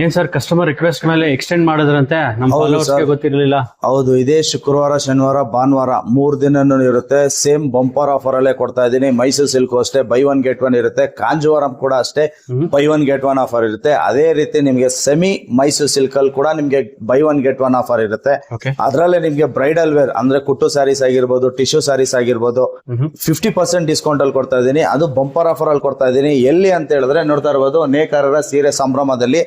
ಏನ್ sir customer request ಮೇಲೆ extend ಮಾಡಿದ್ರಂತೆ, ನಮ್ಮ ಫಾಲೋವರ್ಸ್ ಗೊತ್ತಿರಲಿಲ್ಲ. ಹೌದು, ಇದೇ ಶುಕ್ರವಾರ, ಶನಿವಾರ, ಭಾನುವಾರ 3 ದಿನನೂ ಇರುತ್ತೆ. ಸೇಮ್ ಬಂಪರ್ ಆಫರ್ ಅಲ್ಲೇ ಕೊಡ್ತಾ ಇದ್ದೀನಿ. ಮೈಸೂರು ಸಿಲ್ಕ್ ಅಷ್ಟೇ ಬೈ 1 get 1 ಇರುತ್ತೆ. ಕಾಂಜೀವರಂ ಕೂಡ ಅಷ್ಟೇ ಬೈ 1 get 1 ಆಫರ್ ಇರುತ್ತೆ. ಅದೇ ರೀತಿ ನಿಮ್ಗೆ ಸೆಮಿ ಮೈಸೂರು ಸಿಲ್ಕ್ ಅಲ್ಲಿ ಕೂಡ ನಿಮ್ಗೆ ಬೈ 1 get 1 ಆಫರ್ ಇರುತ್ತೆ. ಅದ್ರಲ್ಲೇ ನಿಮ್ಗೆ ಬ್ರೈಡಲ್ ವೇರ್ ಅಂದ್ರೆ ಕುಟ್ಟು ಸ್ಯಾರೀಸ್ ಆಗಿರ್ಬೋದು, ಟಿಶ್ಯೂ ಸ್ಯಾರೀಸ್ ಆಗಿರ್ಬೋದು 50% ಡಿಸ್ಕೌಂಟ್ ಅಲ್ಲಿ ಕೊಡ್ತಾ ಇದ್ದೀನಿ. ಅದು ಬಂಪರ್ ಆಫರ್ ಅಲ್ಲಿ ಕೊಡ್ತಾ ಇದ್ದೀನಿ. ಎಲ್ಲಿ ಅಂತ ಹೇಳಿದ್ರೆ ನೋಡ್ತಾ ಇರ್ಬೋದು, ನೇಕಾರರ ಸೀರೆ ಸಂಭ್ರಮದಲ್ಲಿ.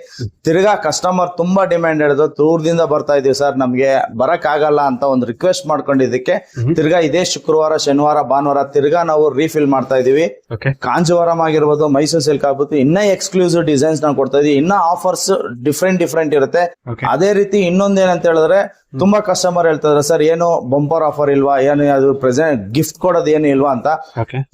ತಿರ್ಗಾ ಕಸ್ಟಮರ್ ತುಂಬಾ ಡಿಮ್ಯಾಂಡ್ ಹಿಡಿದು ದೂರದಿಂದ ಬರ್ತಾ ಇದೀವಿ ಸರ್, ನಮ್ಗೆ ಬರಕ್ ಆಗಲ್ಲ ಅಂತ ಒಂದು ರಿಕ್ವೆಸ್ಟ್ ಮಾಡ್ಕೊಂಡಿದ್ದಕ್ಕೆ ತಿರ್ಗಾ ಇದೇ ಶುಕ್ರವಾರ, ಶನಿವಾರ, ಭಾನುವಾರ ತಿರ್ಗಾ ನಾವು ರೀಫಿಲ್ ಮಾಡ್ತಾ ಇದೀವಿ. ಕಾಂಜೀವರಂ ಆಗಿರ್ಬೋದು, ಮೈಸೂರು ಸಿಲ್ಕ್ ಆಗ್ಬೋದು, ಇನ್ನ ಎಕ್ಸ್ಕ್ಲೂಸಿವ್ ಡಿಸೈನ್ಸ್ ನಾವು ಕೊಡ್ತಾ ಇದೀವಿ. ಇನ್ನ ಆಫರ್ಸ್ ಡಿಫ್ರೆಂಟ್ ಇರುತ್ತೆ. ಅದೇ ರೀತಿ ಇನ್ನೊಂದೇನಂತ ಹೇಳಿದ್ರೆ, ತುಂಬಾ ಕಸ್ಟಮರ್ ಹೇಳ್ತಾರೆ ಸರ್ ಏನು ಬಂಪರ್ ಆಫರ್ ಇಲ್ವಾ, ಏನು ಅದು ಪ್ರೆಸೆಂಟ್ ಗಿಫ್ಟ್ ಕೊಡೋದು ಏನು ಇಲ್ವಾ ಅಂತ.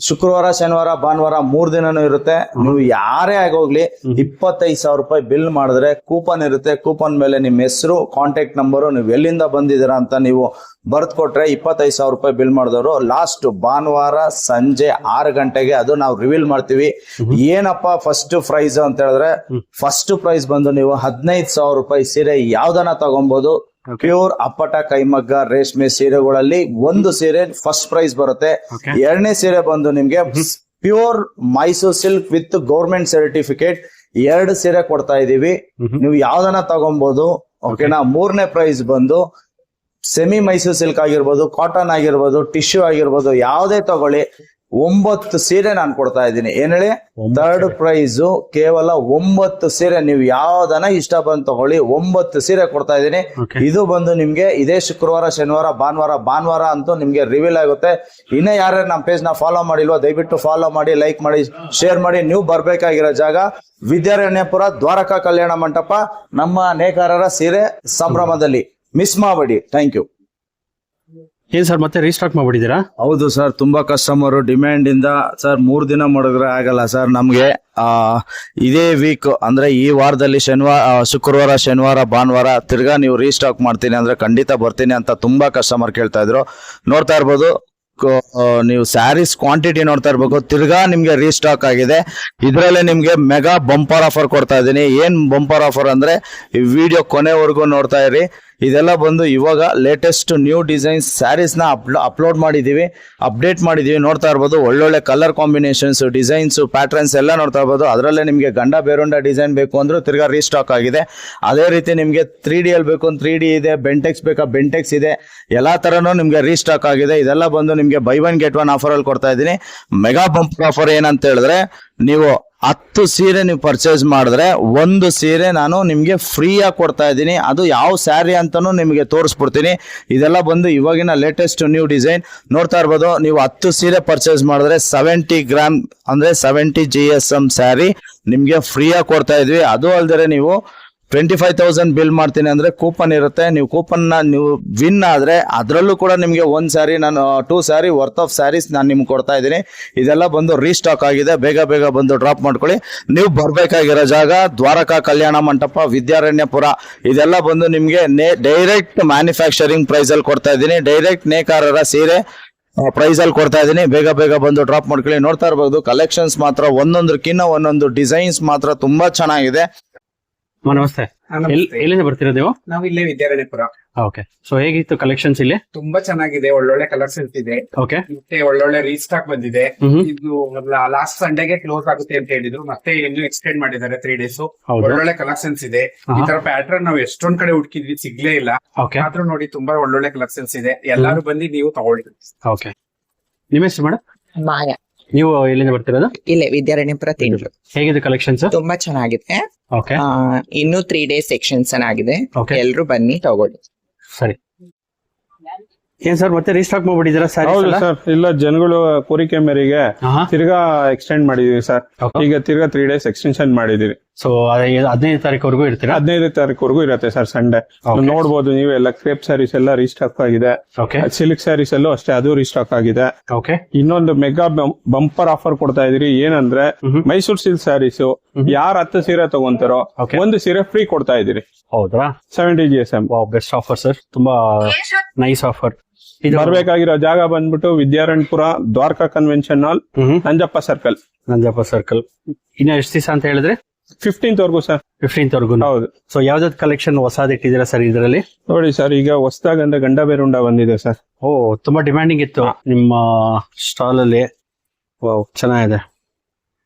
ಶುಕ್ರವಾರ, ಶನಿವಾರ, ಭಾನುವಾರ 3 ದಿನನೂ ಇರುತ್ತೆ. ನೀವು ಯಾರೇ ಆಗೋಗ್ಲಿ 25,000 ರೂಪಾಯಿ ಬಿಲ್ ಮಾಡಿದ್ರೆ ಕೂಪನ್ ಇರುತ್ತೆ. ಕೂಪನ್ ಮೇಲೆ ನಿಮ್ಮ ಹೆಸರು, ಕಾಂಟ್ಯಾಕ್ಟ್ ನಂಬರು, ನೀವು ಎಲ್ಲಿಂದ ಬಂದಿದ್ದೀರಾ ಅಂತ ನೀವು ಬರ್ದ್ ಕೊಟ್ರೆ 25,000 ರೂಪಾಯಿ ಬಿಲ್ ಮಾಡಿದವರು ಲಾಸ್ಟ್ ಭಾನುವಾರ ಸಂಜೆ 6 ಗಂಟೆಗೆ ಅದು ನಾವು ರಿವೀಲ್ ಮಾಡ್ತೀವಿ. ಏನಪ್ಪ ಫಸ್ಟ್ ಪ್ರೈಸ್ ಅಂತ ಹೇಳಿದ್ರೆ, ಫಸ್ಟ್ ಪ್ರೈಸ್ ಬಂದು ನೀವು 15,000 ರೂಪಾಯಿ ಸೀರೆ ಯಾವ್ದನ್ನ ತಗೊಬಹುದು. ಪ್ಯೂರ್ ಅಪ್ಪಟ ಕೈಮಗ್ಗ ರೇಷ್ಮೆ ಸೀರೆಗಳಲ್ಲಿ ಒಂದು ಸೀರೆ ಫಸ್ಟ್ ಪ್ರೈಸ್ ಬರುತ್ತೆ. ಎರಡನೇ ಸೀರೆ ಬಂದು ನಿಮ್ಗೆ pure Mysuru silk with government certificate 2 ಸೀರೆ ಕೊಡ್ತಾ ಇದೀವಿ. ನೀವು ಯಾವ್ದನ್ನ ತಗೊಬಹುದು. ಓಕೆನಾ. ಮೂರನೇ ಪ್ರೈಸ್ ಬಂದು ಸೆಮಿ ಮೈಸೂರು ಸಿಲ್ಕ್ ಆಗಿರ್ಬೋದು, ಕಾಟನ್ ಆಗಿರ್ಬೋದು, ಟಿಶ್ಯೂ ಆಗಿರ್ಬೋದು, ಯಾವುದೇ ತಗೊಳ್ಳಿ 9 ಸೀರೆ ನಾನು ಕೊಡ್ತಾ ಇದ್ದೀನಿ. ಏನ್ ಹೇಳಿ, ಥರ್ಡ್ ಪ್ರೈಸ್ ಕೇವಲ 9 ಸೀರೆ. ನೀವು ಯಾವ್ದನ್ನ ಇಷ್ಟ ಬಂದ್ ತಗೊಳ್ಳಿ, 9 ಸೀರೆ ಕೊಡ್ತಾ ಇದ್ದೀನಿ. ಇದು ಬಂದು ನಿಮ್ಗೆ ಇದೇ ಶುಕ್ರವಾರ, ಶನಿವಾರ, ಭಾನುವಾರ ಅಂತೂ ನಿಮ್ಗೆ ರಿವೀಲ್ ಆಗುತ್ತೆ. ಇನ್ನೇ ಯಾರ್ಯಾರು ನಮ್ಮ ಪೇಜ್ ನ ಫಾಲೋ ಮಾಡಿಲ್ವೋ ದಯವಿಟ್ಟು ಫಾಲೋ ಮಾಡಿ, ಲೈಕ್ ಮಾಡಿ, ಶೇರ್ ಮಾಡಿ. ನೀವು ಬರ್ಬೇಕಾಗಿರೋ ಜಾಗ ವಿದ್ಯಾರಣ್ಯಪುರ ದ್ವಾರಕಾ ಕಲ್ಯಾಣ ಮಂಟಪ, ನಮ್ಮ ನೇಕಾರರ ಸೀರೆ ಸಂಭ್ರಮದಲ್ಲಿ. ಮಿಸ್ ಮಾಡಬೇಡಿ. Thank you. ಏನ್ ಸರ್ ಮತ್ತೆ ರೀಸ್ಟಾಕ್ ಮಾಡ್ಬಿಟ್ಟಿದ್ದೀರಾ? ಹೌದು ಸರ್, ತುಂಬಾ ಕಸ್ಟಮರ್ ಡಿಮ್ಯಾಂಡ್ ಇಂದ ಸರ್ 3 ದಿನ ಮಾಡಿದ್ರೆ ಆಗಲ್ಲ ಸರ್ ನಮ್ಗೆ. ಇದೇ ವೀಕ್ ಅಂದ್ರೆ ಈ ವಾರದಲ್ಲಿ ಶುಕ್ರವಾರ, ಶನಿವಾರ, ಭಾನುವಾರ ತಿರ್ಗಾ ನೀವು ರೀಸ್ಟಾಕ್ ಮಾಡ್ತೀನಿ ಅಂದ್ರೆ ಖಂಡಿತ ಬರ್ತೀನಿ ಅಂತ ತುಂಬಾ ಕಸ್ಟಮರ್ ಕೇಳ್ತಾ ಇದ್ರು. ನೋಡ್ತಾ ಇರ್ಬೋದು, ನೀವು ಸ್ಯಾರೀಸ್ ಕ್ವಾಂಟಿಟಿ ನೋಡ್ತಾ ಇರ್ಬೇಕು. ತಿರ್ಗಾ ನಿಮ್ಗೆ ರೀಸ್ಟಾಕ್ ಆಗಿದೆ. ಇದ್ರಲ್ಲೇ ನಿಮ್ಗೆ ಮೆಗಾ ಬಂಪರ್ ಆಫರ್ ಕೊಡ್ತಾ ಇದ್ದೀನಿ. ಏನ್ ಬಂಪರ್ ಆಫರ್ ಅಂದ್ರೆ ಈ ವಿಡಿಯೋ ಕೊನೆವರೆಗೂ ನೋಡ್ತಾ ಇರಿ. ಇದೆಲ್ಲ ಬಂದು ಇವಾಗ ಲೇಟೆಸ್ಟ್ ನ್ಯೂ ಡಿಸೈನ್ಸ್ ಸ್ಯಾರೀಸ್ ನ ಅಪ್ಲೋಡ್ ಮಾಡಿದೀವಿ, ಅಪ್ಡೇಟ್ ಮಾಡಿದೀವಿ. ನೋಡ್ತಾ ಇರ್ಬೋದು, ಒಳ್ಳೊಳ್ಳೆ ಕಲರ್ ಕಾಂಬಿನೇಷನ್ಸ್, ಡಿಸೈನ್ಸ್, ಪ್ಯಾಟರ್ನ್ಸ್ ಎಲ್ಲ ನೋಡ್ತಾ ಇರ್ಬೋದು. ಅದರಲ್ಲೇ ನಿಮ್ಗೆ ಗಂಡ ಬೇರುಂಡ ಡಿಸೈನ್ ಬೇಕು ಅಂದ್ರೂ ತಿರ್ಗಾ ರೀಸ್ಟಾಕ್ ಆಗಿದೆ. ಅದೇ ರೀತಿ ನಿಮ್ಗೆ 3D ಅಲ್ಲಿ ಬೇಕು ಅಂತ 3D ಇದೆ, ಬೆಂಟೆಕ್ಸ್ ಬೇಕಾ ಬೆಂಟೆಕ್ಸ್ ಇದೆ. ಎಲ್ಲಾ ತರನು ನಿಮ್ಗೆ ರೀಸ್ಟಾಕ್ ಆಗಿದೆ. ಇದೆಲ್ಲ ಬಂದು ನಿಮ್ಗೆ ಬೈ 1 get 1 ಆಫರ್ ಅಲ್ಲಿ ಕೊಡ್ತಾ ಇದ್ದೀನಿ. ಮೆಗಾ ಬಂಪರ್ ಆಫರ್ ಏನಂತ ಹೇಳಿದ್ರೆ, ನೀವು 10 ಸೀರೆ ನೀವು ಪರ್ಚೇಸ್ ಮಾಡಿದ್ರೆ 1 ಸೀರೆ ನಾನು ನಿಮ್ಗೆ ಫ್ರೀ ಆಗಿ ಕೊಡ್ತಾ ಇದ್ದೀನಿ. ಅದು ಯಾವ ಸ್ಯಾರಿ ಅಂತಾನು ನಿಮಗೆ ತೋರಿಸ್ಬಿಡ್ತೀನಿ. ಇದೆಲ್ಲ ಬಂದು ಇವಾಗಿನ ಲೇಟೆಸ್ಟ್ ನ್ಯೂ ಡಿಸೈನ್. ನೋಡ್ತಾ ಇರ್ಬೋದು, ನೀವು 10 ಸೀರೆ ಪರ್ಚೇಸ್ ಮಾಡಿದ್ರೆ 70 ಗ್ರಾಮ್ ಅಂದ್ರೆ 70 GSM ಸ್ಯಾರಿ ನಿಮ್ಗೆ ಫ್ರೀ ಆಗಿ ಕೊಡ್ತಾ ಇದ್ವಿ. ಅದು ಅಲ್ದರೆ ನೀವು 25,000 ಬಿಲ್ ಮಾಡ್ತೀನಿ ಅಂದ್ರೆ ಕೂಪನ್ ಇರುತ್ತೆ. ನೀವು ಕೂಪನ್ ನ ನೀವು ವಿನ್ ಆದ್ರೆ ಅದರಲ್ಲೂ ಕೂಡ ನಿಮ್ಗೆ 1 ಸ್ಯಾರಿ, ನಾನು 2 ಸ್ಯಾರಿ ವರ್ತ್ ಆಫ್ ಸ್ಯಾರೀಸ್ ನಾನು ನಿಮ್ಗೆ ಕೊಡ್ತಾ ಇದ್ದೀನಿ. ಇದೆಲ್ಲ ಬಂದು ರೀಸ್ಟಾಕ್ ಆಗಿದೆ. ಬೇಗ ಬಂದು ಡ್ರಾಪ್ ಮಾಡ್ಕೊಳ್ಳಿ. ನೀವು ಬರ್ಬೇಕಾಗಿರೋ ಜಾಗ ದ್ವಾರಕಾ ಕಲ್ಯಾಣ ಮಂಟಪ, ವಿದ್ಯಾರಣ್ಯಪುರ. ಇದೆಲ್ಲ ಬಂದು ನಿಮ್ಗೆ ಡೈರೆಕ್ಟ್ ಮ್ಯಾನುಫ್ಯಾಕ್ಚರಿಂಗ್ ಪ್ರೈಸ್ ಅಲ್ಲಿ ಕೊಡ್ತಾ ಇದ್ದೀನಿ. ಡೈರೆಕ್ಟ್ ನೇಕಾರರ ಸೀರೆ ಪ್ರೈಸ್ ಅಲ್ಲಿ ಕೊಡ್ತಾ ಇದ್ದೀನಿ. ಬೇಗ ಬಂದು ಡ್ರಾಪ್ ಮಾಡ್ಕೊಳ್ಳಿ. ನೋಡ್ತಾ ಇರಬಹುದು, ಕಲೆಕ್ಷನ್ಸ್ ಮಾತ್ರ ಒಂದೊಂದಕ್ಕಿಂತ ಒಂದೊಂದು ಡಿಸೈನ್ಸ್ ಮಾತ್ರ ತುಂಬಾ ಚೆನ್ನಾಗಿದೆ. ನಮಸ್ತೆ. ಎಲ್ಲಿಂದ ಬರ್ತೀರಾ ನೀವು? ನಾವು ಇಲ್ಲೇ ವಿದ್ಯಾರಣ್ಯಪುರ. ಓಕೆ. ಸೊ ಹೇಗಿತ್ತು ಕಲೆಕ್ಷನ್ಸ್ ಇಲ್ಲಿ? ತುಂಬಾ ಚೆನ್ನಾಗಿದೆ, ಒಳ್ಳೊಳ್ಳೆ ಕಲೆಕ್ಷನ್ಸ್ ಇದೆ. ಓಕೆ. ಮತ್ತೆ ಒಳ್ಳೊಳ್ಳೆ ರೀಸ್ಟಾಕ್ ಬಂದಿದೆ. ಇದು ಲಾಸ್ಟ್ ಸಂಡೇಗೆ ಕ್ಲೋಸ್ ಆಗುತ್ತೆ ಅಂತ ಹೇಳಿದ್ರು, ಮತ್ತೆ ಇನ್ನು ಎಕ್ಸ್ಟೆಂಡ್ ಮಾಡಿದ್ದಾರೆ 3 days. ಒಳ್ಳೊಳ್ಳೆ ಕಲೆಕ್ಷನ್ಸ್ ಇದೆ. ಈ ತರ ಪ್ಯಾಟರ್ನ್ ನಾವು ಎಷ್ಟೊಂದ್ ಕಡೆ ಹುಡುಕಿದ್ವಿ, ಸಿಗ್ಲೇ ಇಲ್ಲ. ಆದ್ರೂ ನೋಡಿ ತುಂಬಾ ಒಳ್ಳೊಳ್ಳೆ ಕಲೆಕ್ಷನ್ಸ್ ಇದೆ. ಎಲ್ಲಾರು ಬಂದು ನೀವು ತಗೊಳ್ಳಿ. ಓಕೆ. ನಿಮ್ಮ ಹೆಸರು ಮೇಡಮ್? ಮಾಯಾ. ನೀವು ಎಲ್ಲಿಂದ ಬರ್ತಿರೋದು? ಇಲ್ಲೇ ವಿದ್ಯಾರಣ್ಯಪುರ ತಿಂಗಳು. ಹೇಗಿದೆ ಕಲೆಕ್ಷನ್ಸ್? ತುಂಬಾ ಚೆನ್ನಾಗಿದೆ. ಓಕೆ. ಇನ್ನು 3 days ಸೆಕ್ಷನ್ ಚೆನ್ನಾಗಿದೆ. ಎಲ್ರು ಬನ್ನಿ ತಗೊಳ್ಳಿ. ಸರಿ. ಏನ್ ಸರ್ ಮತ್ತೆ ರೀಸ್ಟಾಕ್ ಮಾಡ್ಬಿಟ್ಟಿದ್ದೀರಾ ಸ್ಯಾರಿ? ಹೌದು ಸರ್, ಇಲ್ಲ ಜನಗಳು ಕೋರಿಕೆ ಮೇರೆಗೆ ತಿರ್ಗಾ ಎಕ್ಸ್ಟೆಂಡ್ ಮಾಡಿದೀವಿ ಸರ್. ಈಗ ತಿರ್ಗಾ 3 days ಎಕ್ಸ್ಟೆನ್ಷನ್ ಮಾಡಿದೀವಿ. ಸೊ 15 ತಾರೀಕುವರೆಗೂ ಇರ್ತೀರಾ? 15 ತಾರೀಕುವರೆಗೂ ಇರುತ್ತೆ ಸರ್. ಸಂಡೇ ನೋಡ್ಬೋದು ನೀವು. ಎಲ್ಲ ಕ್ರೇಪ್ ಸ್ಯಾರೀಸ್ ಎಲ್ಲ ರೀಸ್ಟಾಕ್ ಆಗಿದೆ. ಸಿಲ್ಕ್ ಸ್ಯಾರೀಸ್ ಎಲ್ಲೂ ಅಷ್ಟೇ, ಅದು ರೀಸ್ಟಾಕ್ ಆಗಿದೆ. ಇನ್ನೊಂದು ಮೆಗಾ ಬಂಪರ್ ಆಫರ್ ಕೊಡ್ತಾ ಇದೀರಿ. ಏನಂದ್ರೆ ಮೈಸೂರು ಸಿಲ್ಕ್ ಸ್ಯಾರೀಸ್ ಯಾರು 10 ಸೀರೆ ತಗೊಂತಾರೋ 1 ಸೀರೆ ಫ್ರೀ ಕೊಡ್ತಾ ಇದೀರಿ. ಹೌದಾ? 70 GSM. ಬೆಸ್ಟ್ ಆಫರ್ ಸರ್, ತುಂಬಾ ನೈಸ್ ಆಫರ್. ಬರ್ಬೇಕಾಗಿರೋ ಜಾಗ ಬಂದ್ಬಿಟ್ಟು Vidyaranyapura Dwaraka convention hall, Nanjappa circle. ಇನ್ನ ಎಷ್ಟು ದಿವಸ ಅಂತ ಹೇಳಿದ್ರೆ? 15th ವರ್ಗೂ sir. 15th ವರ್ಗು. ಹೌದು. ಸೊ ಯಾವ್ದಾದ್ ಕಲೆಕ್ಷನ್ ಹೊಸದ್ ಇಟ್ಟಿದ್ದೀರಾ ಸರ್ ಇದರಲ್ಲಿ? ನೋಡಿ ಸರ್, ಈಗ ಹೊಸದಾಗ ಅಂದ್ರೆ ಗಂಡ ಬೇರುಂಡ ಬಂದಿದೆ ಸರ್. ಓ, ತುಂಬಾ ಡಿಮ್ಯಾಂಡಿಂಗ್ ಇತ್ತು ನಿಮ್ಮ ಸ್ಟಾಲ್ ಅಲ್ಲಿ. ವಾವ್, ಚೆನ್ನಾಗಿದೆ,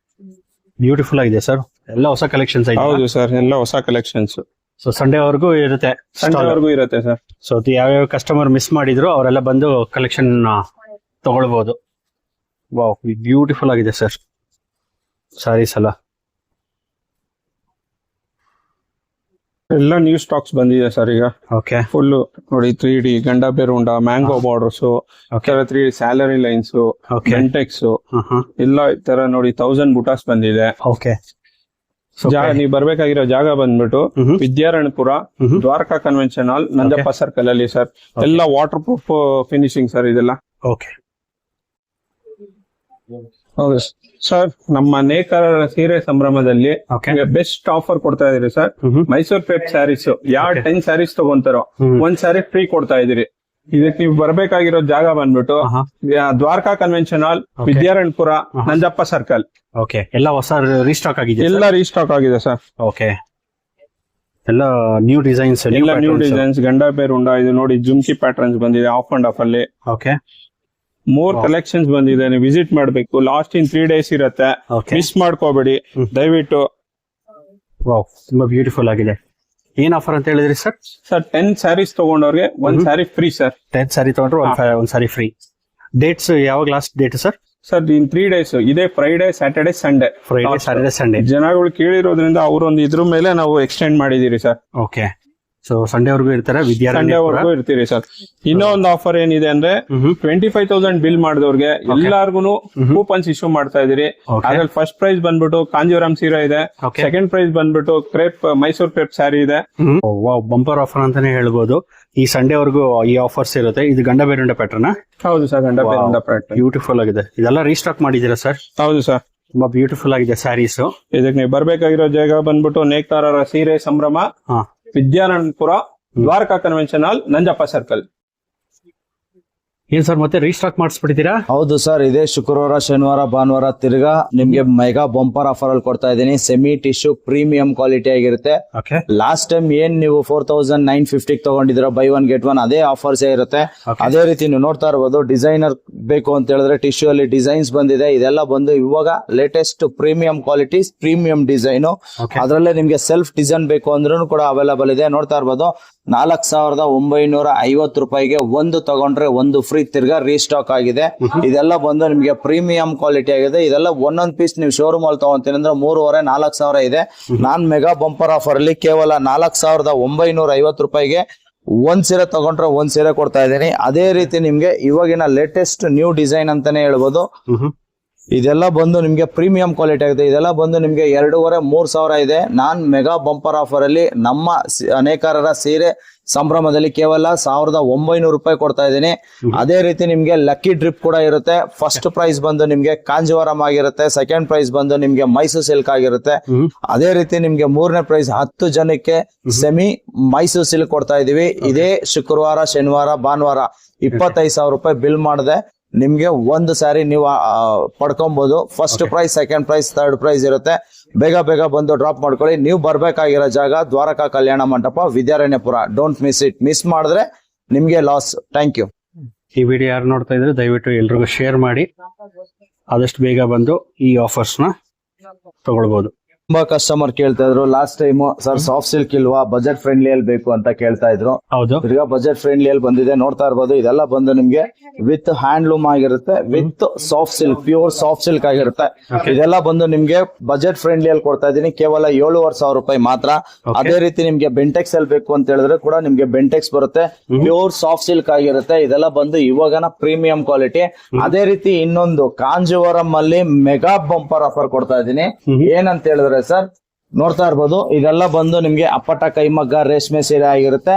ಬ್ಯೂಟಿಫುಲ್ ಆಗಿದೆ ಸರ್. ಎಲ್ಲ ಹೊಸ ಕಲೆಕ್ಷನ್ಸ್ ಆಗಿದೆ. ಹೌದು ಸರ್, ಎಲ್ಲ ಹೊಸ ಕಲೆಕ್ಷನ್ಸ್. ಸೊ ಸಂಡೇ ವರ್ಗೂ ಇರುತ್ತೆ. ಸಂಡೇ ವರ್ಗೂ ಇರುತ್ತೆ ಸರ್. ಸೊ ಯಾವ್ಯಾವ ಕಸ್ಟಮರ್ ಮಿಸ್ ಮಾಡಿದ್ರು ಅವರೆಲ್ಲ ಬಂದು ಕಲೆಕ್ಷನ್ ತಗೊಳ್ಬಹುದು. ವಾವ್, ಬ್ಯೂಟಿಫುಲ್ ಆಗಿದೆ ಸರ್ ಸಾರೀಸ್ ಎಲ್ಲ. ಎಲ್ಲ ನ್ಯೂ ಸ್ಟಾಕ್ಸ್ ಬಂದಿದೆ ಸರ್ ಈಗ. ಓಕೆ. ಫುಲ್ ನೋಡಿ 3D Ganda Berunda, mango borders, 3D ಸ್ಯಾಲರಿ ಲೈನ್ಸ್, ಬೆಂಟೆಕ್ಸ್ ಎಲ್ಲ ಈ ತರ ನೋಡಿ 1000 ಬುಟಾಸ್ ಬಂದಿದೆ. ಓಕೆ. ನೀವು ಬರ್ಬೇಕಾಗಿರೋ ಜಾಗ ಬಂದ್ಬಿಟ್ಟು Vidyaranyapura, Dwaraka convention hall, Nanjappa circle ಅಲ್ಲಿ ಸರ್. ಎಲ್ಲ ವಾಟರ್ ಪ್ರೂಫ್ ಫಿನಿಶಿಂಗ್ ಸರ್ ಇದೆಲ್ಲ. ಓಕೆ. ಹೌದು ಸರ್, ನಮ್ಮ ನೇಕಾರರ ಸೀರೆ ಸಂಭ್ರಮದಲ್ಲಿ ಬೆಸ್ಟ್ ಆಫರ್ ಕೊಡ್ತಾ ಇದೀರಿ ಸರ್. ಮೈಸೂರ್ ಕ್ರೇಪ್ ಸ್ಯಾರೀಸ್ ಯಾವ 10 ಸ್ಯಾರೀಸ್ ತಗೊಂತಾರೋ 1 ಸ್ಯಾರಿ ಫ್ರೀ ಕೊಡ್ತಾ ಇದೀರಿ. ಇದಕ್ಕೆ ನೀವು ಬರ್ಬೇಕಾಗಿರೋ ಜಾಗ ಬಂದ್ಬಿಟ್ಟು Dwaraka convention hall, Vidyaranyapura, Nanjappa circle. Okay. ಎಲ್ಲ ಹೊಸ ರೀಸ್ಟಾಕ್ ಆಗಿದೆ. ಎಲ್ಲ ರೀಸ್ಟಾಕ್ ಆಗಿದೆ ಸರ್. ಓಕೆ. ಎಲ್ಲ ನ್ಯೂ ಡಿಸೈನ್ಸ್. ಎಲ್ಲ ನ್ಯೂ ಡಿಸೈನ್ಸ್, ಗಂಡ ಬೇರುಂಡ. ಇದು ನೋಡಿ ಜುಮ್ಕಿ ಪ್ಯಾಟರ್ನ್ಸ್ ಬಂದಿದೆ ಆಫ್ ಅಂಡ್ ಆಫ್ ಅಲ್ಲಿ. ಓಕೆ. ಮೋರ್ ಕಲೆಕ್ಷನ್ಸ್ ಬಂದಿದೆ, ನೀವು ವಿಸಿಟ್ ಮಾಡ್ಬೇಕು. ಲಾಸ್ಟ್ ಇನ್ 3 days ಇರುತ್ತೆ, ಮಿಸ್ ಮಾಡ್ಕೋಬೇಡಿ ದಯವಿಟ್ಟು. ವಾವ್, ತುಂಬಾ ಬ್ಯೂಟಿಫುಲ್ ಆಗಿದೆ. ಏನ್ ಆಫರ್ ಅಂತ ಹೇಳಿದ್ರಿ ಸರ್? ಸರ್ 10 ಸ್ಯಾರೀಸ್ ತಗೊಂಡವ್ರಿಗೆ 1 ಸ್ಯಾರಿ ಫ್ರೀ ಸರ್. 10 ಸ್ಯಾರಿ ತಗೊಂಡ್ರೆ 1 ಸ್ಯಾರಿ ಫ್ರೀ. ಡೇಟ್ಸ್ ಯಾವಾಗ last date sir? Sir in 3 days ಇದೆ, Friday, Saturday, Sunday. Friday, Saturday, Sunday. ಜನಗಳು ಕೇಳಿರೋದ್ರಿಂದ ಅವರೊಂದು ಇದ್ರ ಮೇಲೆ ನಾವು ಎಕ್ಸ್ಟೆಂಡ್ ಮಾಡಿದೀರಿ ಸರ್. ಓಕೆ. ಸೊ ಸಂಡೇ ವರ್ಗೂ ಇರ್ತಾರೆ, ಸಂಡೇ ವರ್ಗೂ ಇರ್ತೀರಿ ಸರ್. ಇನ್ನೂ ಒಂದು ಆಫರ್ ಏನಿದೆ ಅಂದ್ರೆ 25,000 ಬಿಲ್ ಮಾಡಿದವ್ರಿಗೆ ಎಲ್ಲಾರ್ಗು ಕೂಪನ್ಸ್ ಇಶ್ಯೂ ಮಾಡ್ತಾ ಇದೀರಿ. ಅದ್ರಲ್ಲಿ ಫಸ್ಟ್ ಪ್ರೈಸ್ ಬಂದ್ಬಿಟ್ಟು ಕಾಂಜೀವರಂ ಸೀರೆ ಇದೆ, ಸೆಕೆಂಡ್ ಪ್ರೈಸ್ ಬಂದ್ಬಿಟ್ಟು ಕ್ರೇಪ್ ಮೈಸೂರ್ ಕ್ರೇಪ್ ಸ್ಯಾರಿ ಇದೆ. ವಾವ್, ಬಂಪರ್ ಆಫರ್ ಅಂತಾನೆ ಹೇಳ್ಬೋದು. ಈ ಸಂಡೇ ವರ್ಗೂ ಈ ಆಫರ್ಸ್ ಇರುತ್ತೆ. ಇದು ಗಂಡ ಬೇರುಂಡ ಪ್ಯಾಟರ್ನ್. ಹೌದು ಸರ್, ಗಂಡ ಬೇರುಂಡ ಪ್ಯಾಟರ್ನ್. ಬ್ಯೂಟಿಫುಲ್ ಆಗಿದೆ. ಇದೆಲ್ಲ ರೀಸ್ಟಾಕ್ ಮಾಡಿದೀರಾ ಸರ್? ಹೌದು ಸರ್, ತುಂಬಾ ಬ್ಯೂಟಿಫುಲ್ ಆಗಿದೆ ಸ್ಯಾರೀಸ್. ಇದಕ್ಕೆ ನೀವು ಬರ್ಬೇಕಾಗಿರೋ ಜಾಗ ಬಂದ್ಬಿಟ್ಟು ನೇಕಾರರ ಸೀರೆ ಸಂಭ್ರಮ, Vidyaranyapura, Dwaraka convention hall, Nanjappa circle. ಏನ್ ಸರ್ ಮತ್ತೆ ರೀಸ್ಟಾಕ್ ಮಾಡಿಸ್ಬಿಟ್ಟಿದ್ದೀರಾ? ಹೌದು ಸರ್, ಇದೇ ಶುಕ್ರವಾರ, ಶನಿವಾರ, ಭಾನುವಾರ ತಿರ್ಗಾ ನಿಮ್ಗೆ ಮೆಗಾ ಬಂಪರ್ ಆಫರ್ ಅಲ್ಲಿ ಕೊಡ್ತಾ ಇದ್ದೀನಿ. ಸೆಮಿ ಟಿಶ್ಯೂ ಪ್ರೀಮಿಯಂ ಕ್ವಾಲಿಟಿ ಆಗಿರುತ್ತೆ. ಲಾಸ್ಟ್ ಟೈಮ್ ಏನ್ ನೀವು 4,950 ತಗೊಂಡಿದ್ರ ಬೈ 1 get 1 ಅದೇ ಆಫರ್ಸ್ ಇರುತ್ತೆ. ಅದೇ ರೀತಿ ನೀವು ನೋಡ್ತಾ ಇರಬಹುದು. ಡಿಸೈನರ್ ಬೇಕು ಅಂತ ಹೇಳಿದ್ರೆ ಟಿಶ್ಯೂ ಅಲ್ಲಿ ಡಿಸೈನ್ಸ್ ಬಂದಿದೆ. ಇದೆಲ್ಲ ಬಂದು ಇವಾಗ latest premium quality, premium design. ಅದರಲ್ಲೇ ನಿಮ್ಗೆ ಸೆಲ್ಫ್ ಡಿಸೈನ್ ಬೇಕು ಅಂದ್ರೂ ಕೂಡ ಅವೈಲೇಬಲ್ ಇದೆ. ನೋಡ್ತಾ ಇರ್ಬೋದು. 4,950 ರೂಪಾಯಿಗೆ ಒಂದು ತಗೊಂಡ್ರೆ ಒಂದು ಫ್ರೀ. ತಿರ್ಗಾ ರೀಸ್ಟಾಕ್ ಆಗಿದೆ. ಇದೆಲ್ಲ ಬಂದು ನಿಮ್ಗೆ ಪ್ರೀಮಿಯಂ ಕ್ವಾಲಿಟಿ ಆಗಿದೆ. ಇದೆಲ್ಲ ಒಂದೊಂದ್ ಪೀಸ್ ನೀವು ಶೋರೂಮ್ ಅಲ್ಲಿ ತಗೊಂತೀನಿ ಅಂದ್ರೆ 3,500-4,000 ಇದೆ. ನಾನ್ ಮೆಗಾ ಬಂಪರ್ ಆಫರ್ ಅಲ್ಲಿ ಕೇವಲ 4,950 ರೂಪಾಯಿಗೆ 1 ಸೀರೆ ತಗೊಂಡ್ರೆ 1 ಸೀರೆ ಕೊಡ್ತಾ ಇದ್ದೀನಿ. ಅದೇ ರೀತಿ ನಿಮ್ಗೆ ಇವಾಗಿನ ಲೇಟೆಸ್ಟ್ ನ್ಯೂ ಡಿಸೈನ್ ಅಂತಾನೆ ಹೇಳ್ಬೋದು. ಇದೆಲ್ಲ ಬಂದು ನಿಮ್ಗೆ ಪ್ರೀಮಿಯಂ ಕ್ವಾಲಿಟಿ ಆಗಿದೆ. ಇದೆಲ್ಲ ಬಂದು ನಿಮ್ಗೆ 2,500-3,000 ಇದೆ. ನಾನ್ ಮೆಗಾ ಬಂಪರ್ ಆಫರ್ ಅಲ್ಲಿ ನಮ್ಮ ನೇಕಾರರ ಸೀರೆ ಸಂಭ್ರಮದಲ್ಲಿ ಕೇವಲ 1,900 ರೂಪಾಯಿ ಕೊಡ್ತಾ ಇದ್ದೀನಿ. ಅದೇ ರೀತಿ ನಿಮ್ಗೆ ಲಕ್ಕಿ ಡ್ರಿಪ್ ಕೂಡ ಇರುತ್ತೆ. ಫಸ್ಟ್ ಪ್ರೈಸ್ ಬಂದು ನಿಮ್ಗೆ ಕಾಂಜೀವರಂ ಆಗಿರುತ್ತೆ. ಸೆಕೆಂಡ್ ಪ್ರೈಸ್ ಬಂದು ನಿಮ್ಗೆ ಮೈಸೂರು ಸಿಲ್ಕ್ ಆಗಿರುತ್ತೆ. ಅದೇ ರೀತಿ ನಿಮ್ಗೆ 3ನೇ ಪ್ರೈಸ್ 10 ಜನಕ್ಕೆ ಸೆಮಿ ಮೈಸೂರು ಸಿಲ್ಕ್ ಕೊಡ್ತಾ ಇದೀವಿ. ಇದೇ ಶುಕ್ರವಾರ, ಶನಿವಾರ, ಭಾನುವಾರ 25,000 ರೂಪಾಯಿ ಬಿಲ್ ಮಾಡಿದೆ ನಿಮ್ಗೆ 1 ಸ್ಯಾರಿ ನೀವು ಪಡ್ಕೊಬಹುದು. First prize, second prize, third prize ಇರುತ್ತೆ. ಬೇಗ ಬೇಗ ಬಂದು ಡ್ರಾಪ್ ಮಾಡ್ಕೊಳ್ಳಿ. ನೀವು ಬರ್ಬೇಕಾಗಿರೋ ಜಾಗ ದ್ವಾರಕಾ ಕಲ್ಯಾಣ ಮಂಟಪ, Vidyaranyapura. Don't miss it. Miss ಮಾಡಿದ್ರೆ ನಿಮ್ಗೆ ಲಾಸ್. Thank you. ಈ ವಿಡಿಯೋ ಯಾರು ನೋಡ್ತಾ ಇದ್ರೆ ದಯವಿಟ್ಟು ಎಲ್ರಿಗೂ ಶೇರ್ ಮಾಡಿ. ಆದಷ್ಟು ಬೇಗ ಬಂದು ಈ ಆಫರ್ಸ್ ನ ತಗೊಳ್ಬಹುದು. ತುಂಬಾ ಕಸ್ಟಮರ್ ಕೇಳ್ತಾ ಇದ್ರು last time, sir soft silk ಇಲ್ವಾ, ಬಜೆಟ್ ಫ್ರೆಂಡ್ಲಿ ಅಲ್ಲಿ ಬೇಕು ಅಂತ ಕೇಳ್ತಾ ಇದ್ರು. ಹೌದು, ಈಗ ಬಜೆಟ್ ಫ್ರೆಂಡ್ಲಿ ಅಲ್ಲಿ ಬಂದಿದೆ. ನೋಡ್ತಾ ಇರ್ಬೋದು. ಇದೆಲ್ಲ ಬಂದು ನಿಮ್ಗೆ ವಿತ್ ಹ್ಯಾಂಡ್ಲೂಮ್ ಆಗಿರುತ್ತೆ, with soft silk, pure soft silk ಆಗಿರುತ್ತೆ. ಇದೆಲ್ಲ ಬಂದು ನಿಮ್ಗೆ ಬಜೆಟ್ ಫ್ರೆಂಡ್ಲಿ ಅಲ್ಲಿ ಕೊಡ್ತಾ ಇದೀನಿ ಕೇವಲ 7,500 ರೂಪಾಯಿ ಮಾತ್ರ. ಅದೇ ರೀತಿ ನಿಮ್ಗೆ ಬೆಂಟೆಕ್ಸ್ ಅಲ್ಲಿ ಬೇಕು ಅಂತ ಹೇಳಿದ್ರೆ ಕೂಡ ನಿಮ್ಗೆ ಬೆಂಟೆಕ್ಸ್ ಬರುತ್ತೆ, ಪ್ಯೂರ್ ಸಾಫ್ಟ್ ಸಿಲ್ಕ್ ಆಗಿರುತ್ತೆ. ಇದೆಲ್ಲ ಬಂದು ಇವಾಗನ ಪ್ರೀಮಿಯಂ ಕ್ವಾಲಿಟಿ. ಅದೇ ರೀತಿ ಇನ್ನೊಂದು ಕಾಂಜೀವರಂ ಅಲ್ಲಿ ಮೆಗಾ ಬಂಪರ್ ಆಫರ್ ಕೊಡ್ತಾ ಇದೀನಿ. ಏನಂತ ಹೇಳಿದ್ರೆ ಸರ್, ನೋಡ್ತಾ ಇರ್ಬೋದು. ಇದೆಲ್ಲ ಬಂದು ನಿಮ್ಗೆ ಅಪ್ಪಟ ಕೈಮಗ್ಗ ರೇಷ್ಮೆ ಸೀರೆ ಆಗಿರುತ್ತೆ.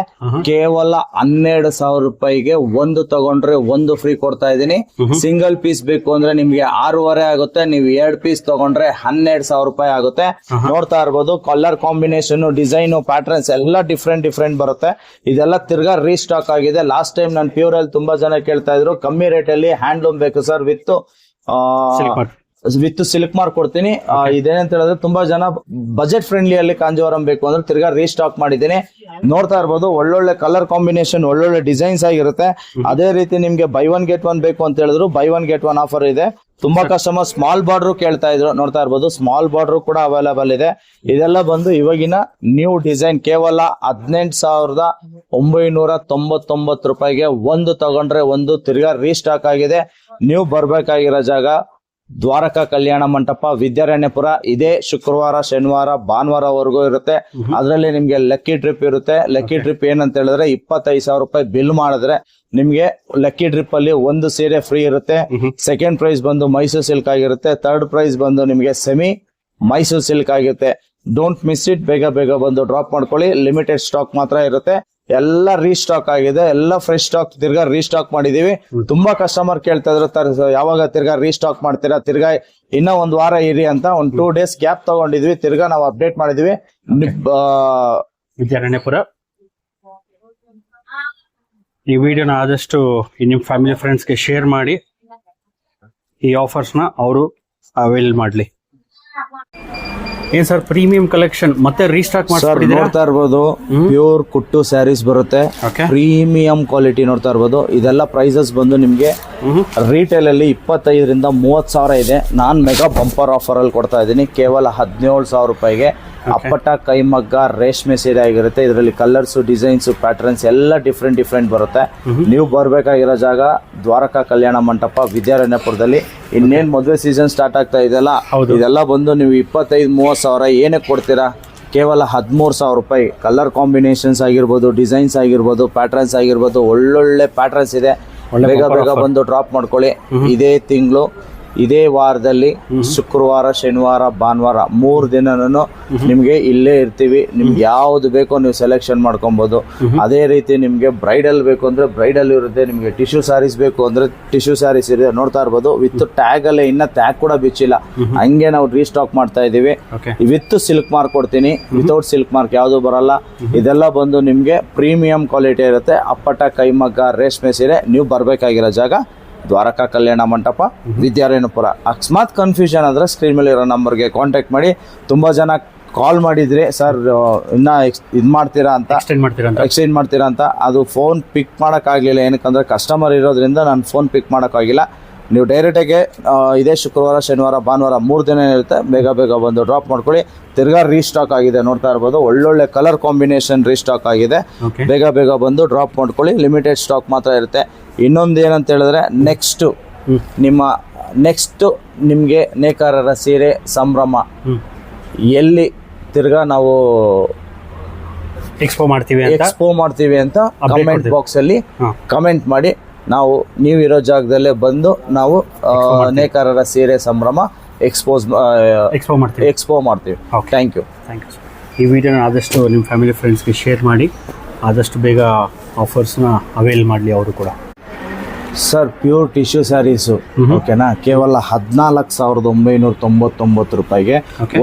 ಕೇವಲ 12,000 ರೂಪಾಯಿಗೆ ಒಂದು ತಗೊಂಡ್ರೆ ಒಂದು ಫ್ರೀ ಕೊಡ್ತಾ ಇದೀನಿ. ಸಿಂಗಲ್ ಪೀಸ್ ಬೇಕು ಅಂದ್ರೆ ನಿಮ್ಗೆ 6,500 ಆಗುತ್ತೆ. ನೀವು 2 ಪೀಸ್ ತಗೊಂಡ್ರೆ 12,000 ರೂಪಾಯಿ ಆಗುತ್ತೆ. ನೋಡ್ತಾ ಇರ್ಬೋದು. ಕಲರ್ ಕಾಂಬಿನೇಷನ್, ಡಿಸೈನ್, ಪ್ಯಾಟರ್ನ್ಸ್ ಎಲ್ಲ ಡಿಫ್ರೆಂಟ್ ಬರುತ್ತೆ. ಇದೆಲ್ಲ ತಿರ್ಗಾ ರೀಸ್ಟಾಕ್ ಆಗಿದೆ. ಲಾಸ್ಟ್ ಟೈಮ್ ನಾನು ಪ್ಯೂರ್ ಅಲ್ಲಿ ತುಂಬಾ ಜನ ಕೇಳ್ತಾ ಇದ್ರು ಕಮ್ಮಿ ರೇಟ್ ಅಲ್ಲಿ ಹ್ಯಾಂಡ್ಲೂಮ್ ಬೇಕು sir with with silk mark ಕೊಡ್ತೀನಿ. ಇದೇನಂತ ಹೇಳಿದ್ರೆ ತುಂಬಾ ಜನ ಬಜೆಟ್ ಫ್ರೆಂಡ್ಲಿ ಅಲ್ಲಿ ಕಾಂಜೀವರಂ ಬೇಕು ಅಂದ್ರೆ ತಿರ್ಗಾ ರೀಸ್ಟಾಕ್ ಮಾಡಿದ್ದೀನಿ. ನೋಡ್ತಾ ಇರ್ಬೋದು, ಒಳ್ಳೊಳ್ಳೆ ಕಲರ್ ಕಾಂಬಿನೇಷನ್, ಒಳ್ಳೊಳ್ಳೆ ಡಿಸೈನ್ಸ್ ಆಗಿರುತ್ತೆ. ಅದೇ ರೀತಿ ನಿಮ್ಗೆ ಬೈ ಒನ್ ಗೆಟ್ ಒನ್ ಬೇಕು ಅಂತ ಹೇಳಿದ್ರು by one get one offer ಇದೆ. ತುಂಬಾ ಕಸ್ಟಮರ್ ಸ್ಮಾಲ್ ಬಾರ್ಡರ್ ಕೇಳ್ತಾ ಇದ್ರು, ನೋಡ್ತಾ ಇರ್ಬೋದು ಸ್ಮಾಲ್ ಬಾರ್ಡರ್ ಕೂಡ ಅವೈಲೇಬಲ್ ಇದೆ. ಇದೆಲ್ಲ ಬಂದು ಇವಾಗಿನ ನ್ಯೂ ಡಿಸೈನ್, ಕೇವಲ 18,999 ರೂಪಾಯಿಗೆ ಒಂದು ತಗೊಂಡ್ರೆ ಒಂದು ತಿರ್ಗಾ ರೀಸ್ಟಾಕ್ ಆಗಿದೆ. ನೀವು ಬರ್ಬೇಕಾಗಿರೋ ಜಾಗ ದ್ವಾರಕಾ ಕಲ್ಯಾಣ ಮಂಟಪ, ವಿದ್ಯಾರಣ್ಯಪುರ. ಇದೇ ಶುಕ್ರವಾರ, ಶನಿವಾರ, ಭಾನುವಾರವರೆಗೂ ಇರುತ್ತೆ. ಅದರಲ್ಲಿ ನಿಮ್ಗೆ ಲಕ್ಕಿ ಟ್ರಿಪ್ ಇರುತ್ತೆ. ಲಕ್ಕಿ ಟ್ರಿಪ್ ಏನಂತ ಹೇಳಿದ್ರೆ 25,000 ರೂಪಾಯಿ ಬಿಲ್ ಮಾಡಿದ್ರೆ ನಿಮ್ಗೆ ಲಕ್ಕಿ ಟ್ರಿಪ್ ಅಲ್ಲಿ ಒಂದು ಸೀರೆ ಫ್ರೀ ಇರುತ್ತೆ. ಸೆಕೆಂಡ್ ಪ್ರೈಸ್ ಬಂದು ಮೈಸೂರು ಸಿಲ್ಕ್ ಆಗಿರುತ್ತೆ. ಥರ್ಡ್ ಪ್ರೈಸ್ ಬಂದು ನಿಮ್ಗೆ ಸೆಮಿ ಮೈಸೂರು ಸಿಲ್ಕ್ ಆಗಿರುತ್ತೆ. Don't miss it. ಬೇಗ ಬೇಗ ಬಂದು ಡ್ರಾಪ್ ಮಾಡ್ಕೊಳ್ಳಿ. ಲಿಮಿಟೆಡ್ ಸ್ಟಾಕ್ ಮಾತ್ರ ಇರುತ್ತೆ. ಎಲ್ಲ ರೀಸ್ಟಾಕ್ ಆಗಿದೆ, ಎಲ್ಲ ಫ್ರೆಶ್ ಸ್ಟಾಕ್ ತಿರ್ಗಾ ರೀಸ್ಟಾಕ್ ಮಾಡಿದೀವಿ. ತುಂಬಾ ಕಸ್ಟಮರ್ ಕೇಳ್ತಾ ಇದ್ರು ಯಾವಾಗ ತಿರ್ಗಾ ರೀಸ್ಟಾಕ್ ಮಾಡ್ತೀರಾ, ತಿರ್ಗಾ ಇನ್ನ ಒಂದ್ ವಾರ ಇರಿ ಅಂತ. ಒಂದು 2 days ಗ್ಯಾಪ್ ತಗೊಂಡಿದ್ವಿ, ತಿರ್ಗಾ ನಾವು ಅಪ್ಡೇಟ್ ಮಾಡಿದ್ವಿ. ವಿದ್ಯಾರಣ್ಯಪುರ. ಈ ವಿಡಿಯೋನ ಆದಷ್ಟು ನಿಮ್ಮ ಫ್ಯಾಮಿಲಿ ಫ್ರೆಂಡ್ಸ್ಗೆ ಶೇರ್ ಮಾಡಿ, ಈ ಆಫರ್ಸ್ನ ಅವರು ಅವೈಲ್ ಮಾಡ್ಲಿ. ಏನ್ ಸರ್ ಪ್ರೀಮಿಯಂ ಕಲೆಕ್ಷನ್ ಮತ್ತೆ ರೀಸ್ಟಾಕ್ ಮಾಡ್ತಿದ್ದೀರಾ? ನೋಡ್ತಾ ಇರ್ಬೋದು, ಪ್ಯೂರ್ ಕುಟ್ಟು ಸ್ಯಾರೀಸ್ ಬರುತ್ತೆ, ಪ್ರೀಮಿಯಂ ಕ್ವಾಲಿಟಿ ನೋಡ್ತಾ ಇರ್ಬೋದು. ಇದೆಲ್ಲ ಪ್ರೈಸಸ್ ಬಂದು ನಿಮ್ಗೆ ರಿಟೇಲ್ ಅಲ್ಲಿ 25,000 ರಿಂದ 30,000 ಇದೆ. ನಾನ್ ಮೆಗಾ ಬಂಪರ್ ಆಫರ್ ಅಲ್ಲಿ ಕೊಡ್ತಾ ಇದ್ದೀನಿ ಕೇವಲ 17,000 ರೂಪಾಯಿಗೆ. ಅಪ್ಪಟ ಕೈಮಗ್ಗ ರೇಷ್ಮೆ ಸೀರೆ ಆಗಿರುತ್ತೆ. ಇದರಲ್ಲಿ ಕಲರ್ಸ್, ಡಿಸೈನ್ಸ್, ಪ್ಯಾಟರ್ನ್ಸ್ ಎಲ್ಲ ಡಿಫ್ರೆಂಟ್ ಬರುತ್ತೆ. ನೀವು ಬರ್ಬೇಕಾಗಿರೋ ಜಾಗ ದ್ವಾರಕಾ ಕಲ್ಯಾಣ ಮಂಟಪ, ವಿದ್ಯಾರಣ್ಯಪುರದಲ್ಲಿ. ಇನ್ನೇನ್ ಮದುವೆ ಸೀಸನ್ ಸ್ಟಾರ್ಟ್ ಆಗ್ತಾ ಇದೆಲ್ಲ, ಇದೆಲ್ಲ ಬಂದು ನೀವು 25,000-30,000 ಏನಕ್ಕೆ ಕೊಡ್ತೀರಾ? ಕೇವಲ 13,000 ರೂಪಾಯಿ. ಕಲರ್ ಕಾಂಬಿನೇಷನ್ಸ್ ಆಗಿರ್ಬೋದು, ಡಿಸೈನ್ಸ್ ಆಗಿರ್ಬೋದು, ಪ್ಯಾಟರ್ನ್ಸ್ ಆಗಿರ್ಬೋದು, ಒಳ್ಳೊಳ್ಳೆ ಪ್ಯಾಟರ್ನ್ಸ್ ಇದೆ. ಬೇಗ ಬೇಗ ಬಂದು ಡ್ರಾಪ್ ಮಾಡ್ಕೊಳ್ಳಿ. ಇದೇ ತಿಂಗಳು, ಇದೇ ವಾರದಲ್ಲಿ ಶುಕ್ರವಾರ, ಶನಿವಾರ, ಭಾನುವಾರ 3 ದಿನನೂ ನಿಮ್ಗೆ ಇಲ್ಲೇ ಇರ್ತೀವಿ. ನಿಮ್ಗೆ ಯಾವ್ದು ಬೇಕೋ ನೀವು ಸೆಲೆಕ್ಷನ್ ಮಾಡ್ಕೊಬಹುದು. ಅದೇ ರೀತಿ ನಿಮ್ಗೆ ಬ್ರೈಡಲ್ ಬೇಕು ಅಂದ್ರೆ ಬ್ರೈಡಲ್ ಇರುತ್ತೆ. ನಿಮ್ಗೆ ಟಿಶ್ಯೂ ಸ್ಯಾರೀಸ್ ಬೇಕು ಅಂದ್ರೆ ಟಿಶ್ಯೂ ಸ್ಯಾರೀಸ್ ಇದೆ. ನೋಡ್ತಾ ಇರ್ಬೋದು, ವಿತ್ ಟ್ಯಾಗ್ ಅಲ್ಲೇ, ಇನ್ನ ಟ್ಯಾಗ್ ಕೂಡ ಬಿಚ್ಚಿಲ್ಲ, ಹಂಗೆ ನಾವು ರೀಸ್ಟಾಕ್ ಮಾಡ್ತಾ ಇದೀವಿ. ವಿತ್ ಸಿಲ್ಕ್ ಮಾರ್ಕ್ ಕೊಡ್ತೀನಿ, ವಿತೌಟ್ ಸಿಲ್ಕ್ ಮಾರ್ಕ್ ಯಾವ್ದು ಬರಲ್ಲ. ಇದೆಲ್ಲ ಬಂದು ನಿಮ್ಗೆ ಪ್ರೀಮಿಯಂ ಕ್ವಾಲಿಟಿ ಇರುತ್ತೆ. ಅಪ್ಪಟ ಕೈಮಗ್ಗ ರೇಷ್ಮೆ ಸೀರೆ. ನೀವು ಬರ್ಬೇಕಾಗಿರೋ ಜಾಗ ದ್ವಾರಕಾ ಕಲ್ಯಾಣ ಮಂಟಪ, ವಿದ್ಯಾರಣ್ಯಪುರ. ಅಕಸ್ಮಾತ್ ಕನ್ಫ್ಯೂಷನ್ ಆದ್ರೆ ಸ್ಕ್ರೀನ್ ಮೇಲೆ ಇರೋ ನಂಬರ್ಗೆ ಕಾಂಟ್ಯಾಕ್ಟ್ ಮಾಡಿ. ತುಂಬಾ ಜನ ಕಾಲ್ ಮಾಡಿದ್ರೆ ಸರ್ ಇನ್ನ ಇದ್ ಮಾಡ್ತೀರಾ ಅಂತ, ಎಕ್ಸ್ಟೆಂಡ್ ಮಾಡ್ತೀರಾ ಅಂತ. ಅದು ಫೋನ್ ಪಿಕ್ ಮಾಡಕ್ ಆಗ್ಲಿಲ್ಲ, ಏನಕ್ಕಂದ್ರೆ ಕಸ್ಟಮರ್ ಇರೋದ್ರಿಂದ ನಾನು ಫೋನ್ ಪಿಕ್ ಮಾಡಕ್ ಆಗಿಲ್ಲ. ನೀವು ಡೈರೆಕ್ಟಾಗಿ ಇದೇ ಶುಕ್ರವಾರ, ಶನಿವಾರ, ಭಾನುವಾರ 3 ದಿನ ಇರುತ್ತೆ. ಬೇಗ ಬೇಗ ಬಂದು ಡ್ರಾಪ್ ಮಾಡ್ಕೊಳ್ಳಿ. ತಿರ್ಗಾ ರೀಸ್ಟಾಕ್ ಆಗಿದೆ, ನೋಡ್ತಾ ಇರ್ಬೋದು. ಒಳ್ಳೊಳ್ಳೆ ಕಲರ್ ಕಾಂಬಿನೇಷನ್ ರೀಸ್ಟಾಕ್ ಆಗಿದೆ. ಬೇಗ ಬೇಗ ಬಂದು ಡ್ರಾಪ್ ಮಾಡ್ಕೊಳ್ಳಿ. ಲಿಮಿಟೆಡ್ ಸ್ಟಾಕ್ ಮಾತ್ರ ಇರುತ್ತೆ. ಇನ್ನೊಂದು ಏನಂತ ಹೇಳಿದ್ರೆ ನೆಕ್ಸ್ಟ್ ನಿಮ್ಗೆ ನೇಕಾರರ ಸೀರೆ ಸಂಭ್ರಮ ಎಲ್ಲಿ ತಿರ್ಗಾ ನಾವು ಎಕ್ಸ್ಪೋ ಮಾಡ್ತೀವಿ ಅಂತ ಕಮೆಂಟ್ ಬಾಕ್ಸ್ ಅಲ್ಲಿ ಕಮೆಂಟ್ ಮಾಡಿ. ನಾವು ನೀವಿರೋ ಜಾಗದಲ್ಲೇ ಬಂದು ನಾವು ನೇಕಾರರ ಸೀರೆ ಸಂಭ್ರಮ ಎಕ್ಸ್ಪೋ ಮಾಡ್ತೀವಿ. Thank you. ಈ ವಿಡಿಯೋನ ಆದಷ್ಟು ನಿಮ್ಮ ಫ್ಯಾಮಿಲಿ ಫ್ರೆಂಡ್ಸ್ಗೆ ಶೇರ್ ಮಾಡಿ, ಆದಷ್ಟು ಬೇಗ ಆಫರ್ಸ್ನ ಅವೈಲ್ ಮಾಡಲಿ ಅವರು ಕೂಡ. ಸರ್ ಪ್ಯೂರ್ ಟಿಶ್ಯೂ ಸ್ಯಾರೀಸು ಓಕೆನಾ, ಕೇವಲ 14,999 ರೂಪಾಯಿಗೆ.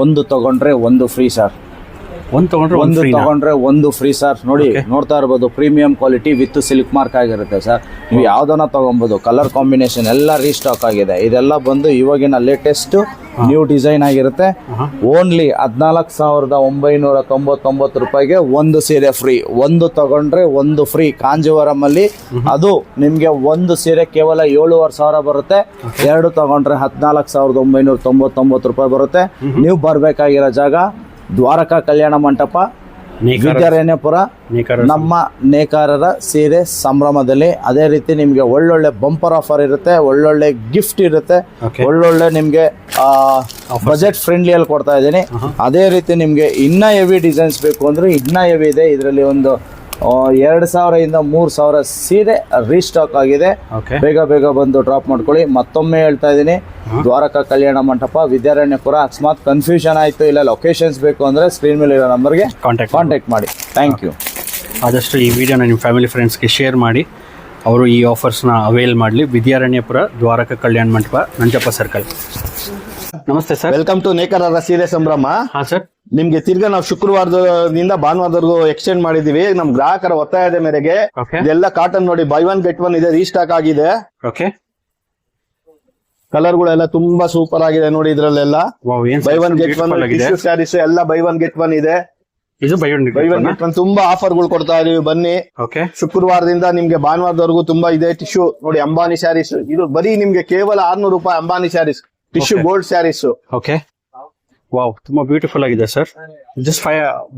ಒಂದು ತಗೊಂಡ್ರೆ ಒಂದು ಫ್ರೀ ಸರ್. ಒಂದು ತಗೊಂಡ್ರೆ ಒಂದು ಫ್ರೀ ಸರ್. ನೋಡ್ತಾ ಇರ್ಬೋದು, premium quality with silk mark ಆಗಿರುತ್ತೆ ಸರ್. ನೀವು ಯಾವ್ದನ್ನ ತಗೊಬಹುದು. ಕಲರ್ ಕಾಂಬಿನೇಷನ್ ಎಲ್ಲ ರೀಸ್ಟಾಕ್ ಆಗಿದೆ. ಇದೆಲ್ಲ ಬಂದು ಇವಾಗಿನ ಲೇಟೆಸ್ಟ್ ನ್ಯೂ ಡಿಸೈನ್ ಆಗಿರುತ್ತೆ. ಓನ್ಲಿ 14,999 ರೂಪಾಯಿಗೆ ಒಂದು ಸೀರೆ ಫ್ರೀ. ಒಂದು ತಗೊಂಡ್ರೆ ಒಂದು ಫ್ರೀ. ಕಾಂಜೀವರಂ ಅಲ್ಲಿ ಅದು ನಿಮ್ಗೆ ಒಂದು ಸೀರೆ ಕೇವಲ 7,500 ಬರುತ್ತೆ. 2 ತಗೊಂಡ್ರೆ 14,999 ರೂಪಾಯಿ ಬರುತ್ತೆ. ನೀವು ಬರ್ಬೇಕಾಗಿರೋ ಜಾಗ ದ್ವಾರಕಾ ಕಲ್ಯಾಣ ಮಂಟಪ, ವಿದ್ಯಾರಣ್ಯಪುರ, ನಮ್ಮ ನೇಕಾರರ ಸೀರೆ ಸಂಭ್ರಮದಲ್ಲಿ. ಅದೇ ರೀತಿ ನಿಮ್ಗೆ ಒಳ್ಳೊಳ್ಳೆ ಬಂಪರ್ ಆಫರ್ ಇರುತ್ತೆ, ಒಳ್ಳೊಳ್ಳೆ ಗಿಫ್ಟ್ ಇರುತ್ತೆ, ಒಳ್ಳೊಳ್ಳೆ ನಿಮ್ಗೆ ಬಜೆಟ್ ಫ್ರೆಂಡ್ಲಿ ಅಲ್ಲಿ ಕೊಡ್ತಾ ಇದ್ದೀನಿ. ಅದೇ ರೀತಿ ನಿಮ್ಗೆ ಇನ್ನ ಹೆವಿ ಡಿಸೈನ್ಸ್ ಬೇಕು ಅಂದ್ರೆ ಇನ್ನ ಹೆವಿ ಇದೆ. ಇದರಲ್ಲಿ ಒಂದು 2,000 ಇಂದ 3,000 ಸೀರೆ ರೀಸ್ಟಾಕ್ ಆಗಿದೆ. ಬೇಗ ಬೇಗ ಬಂದು ಡ್ರಾಪ್ ಮಾಡ್ಕೊಳ್ಳಿ. ಮತ್ತೊಮ್ಮೆ ಹೇಳ್ತಾ ಇದ್ದೀನಿ, ದ್ವಾರಕಾ ಕಲ್ಯಾಣ ಮಂಟಪ, ವಿದ್ಯಾರಣ್ಯಪುರ. ಅಕಸ್ಮಾತ್ ಕನ್ಫ್ಯೂಷನ್ ಆಯ್ತು, ಇಲ್ಲ ಲೊಕೇಶನ್ಸ್ ಬೇಕು ಅಂದ್ರೆ ಸ್ಕ್ರೀನ್ ಮೇಲೆ ಇರೋ ನಂಬರ್ಗೆ ಕಾಂಟ್ಯಾಕ್ಟ್ ಮಾಡಿ. Thank you. ಆದಷ್ಟು ಈ ವಿಡಿಯೋನ ನಿಮ್ಮ ಫ್ಯಾಮಿಲಿ ಫ್ರೆಂಡ್ಸ್ಗೆ ಶೇರ್ ಮಾಡಿ, ಅವರು ಈ ಆಫರ್ಸ್ನ ಅವೈಲ್ ಮಾಡಲಿ. ವಿದ್ಯಾರಣ್ಯಪುರ, ದ್ವಾರಕಾ ಕಲ್ಯಾಣ ಮಂಟಪ, ನಂಜಪ್ಪ ಸರ್ಕಲ್. ನಮಸ್ತೆ ಸರ್. ವೆಲ್ಕಮ್ ಟು ನೇಕಾರರ ಸೀರೆ ಸಂಭ್ರಮ. ಹಾ ಸರ್. ನಿಮ್ಗೆ ತಿರ್ಗಾ ನಾವು ಶುಕ್ರವಾರದಿಂದ ಭಾನುವಾರದವರೆಗೂ ಎಕ್ಸ್ಟೆಂಡ್ ಮಾಡಿದೀವಿ. ನಮ್ ಗ್ರಾಹಕರ ಒತ್ತಾಯದ ಮೇರೆಗೆ. ಇದೆಲ್ಲ ಕಾಟನ್ ನೋಡಿ, ಬೈ ಒನ್ ಗೆಟ್ ಒನ್ ಇದೆ, ರೀಸ್ಟಾಕ್ ಆಗಿದೆ. ಕಲರ್ ಗಳೆಲ್ಲ ತುಂಬಾ ಸೂಪರ್ ಆಗಿದೆ ನೋಡಿ ಇದ್ರಲ್ಲೆಲ್ಲ. ವಾವ್, ಏನ್ buy one get one tissue sarees ಎಲ್ಲ ಬೈ ಒನ್ ಗೆಟ್ ಒನ್ ಇದೆ. ಇದು buy one buy one get one ತುಂಬಾ ಆಫರ್ಗಳು ಕೊಡ್ತಾ ಇದೀವಿ, ಬನ್ನಿ. ಓಕೆ, ಶುಕ್ರವಾರದಿಂದ ನಿಮ್ಗೆ ಭಾನುವಾರದವರೆಗೂ ತುಂಬಾ ಇದೆ. ಟಿಶ್ಯೂ ನೋಡಿ, ಅಂಬಾನಿ ಸ್ಯಾರೀಸ್, ಇದು ಬರೀ ನಿಮ್ಗೆ ಕೇವಲ 600 ರೂಪಾಯಿ Ambani sarees, tissue gold sarees. Okay, wow, ತುಂಬಾ ಬ್ಯೂಟಿಫುಲ್ ಆಗಿದೆ sir. Just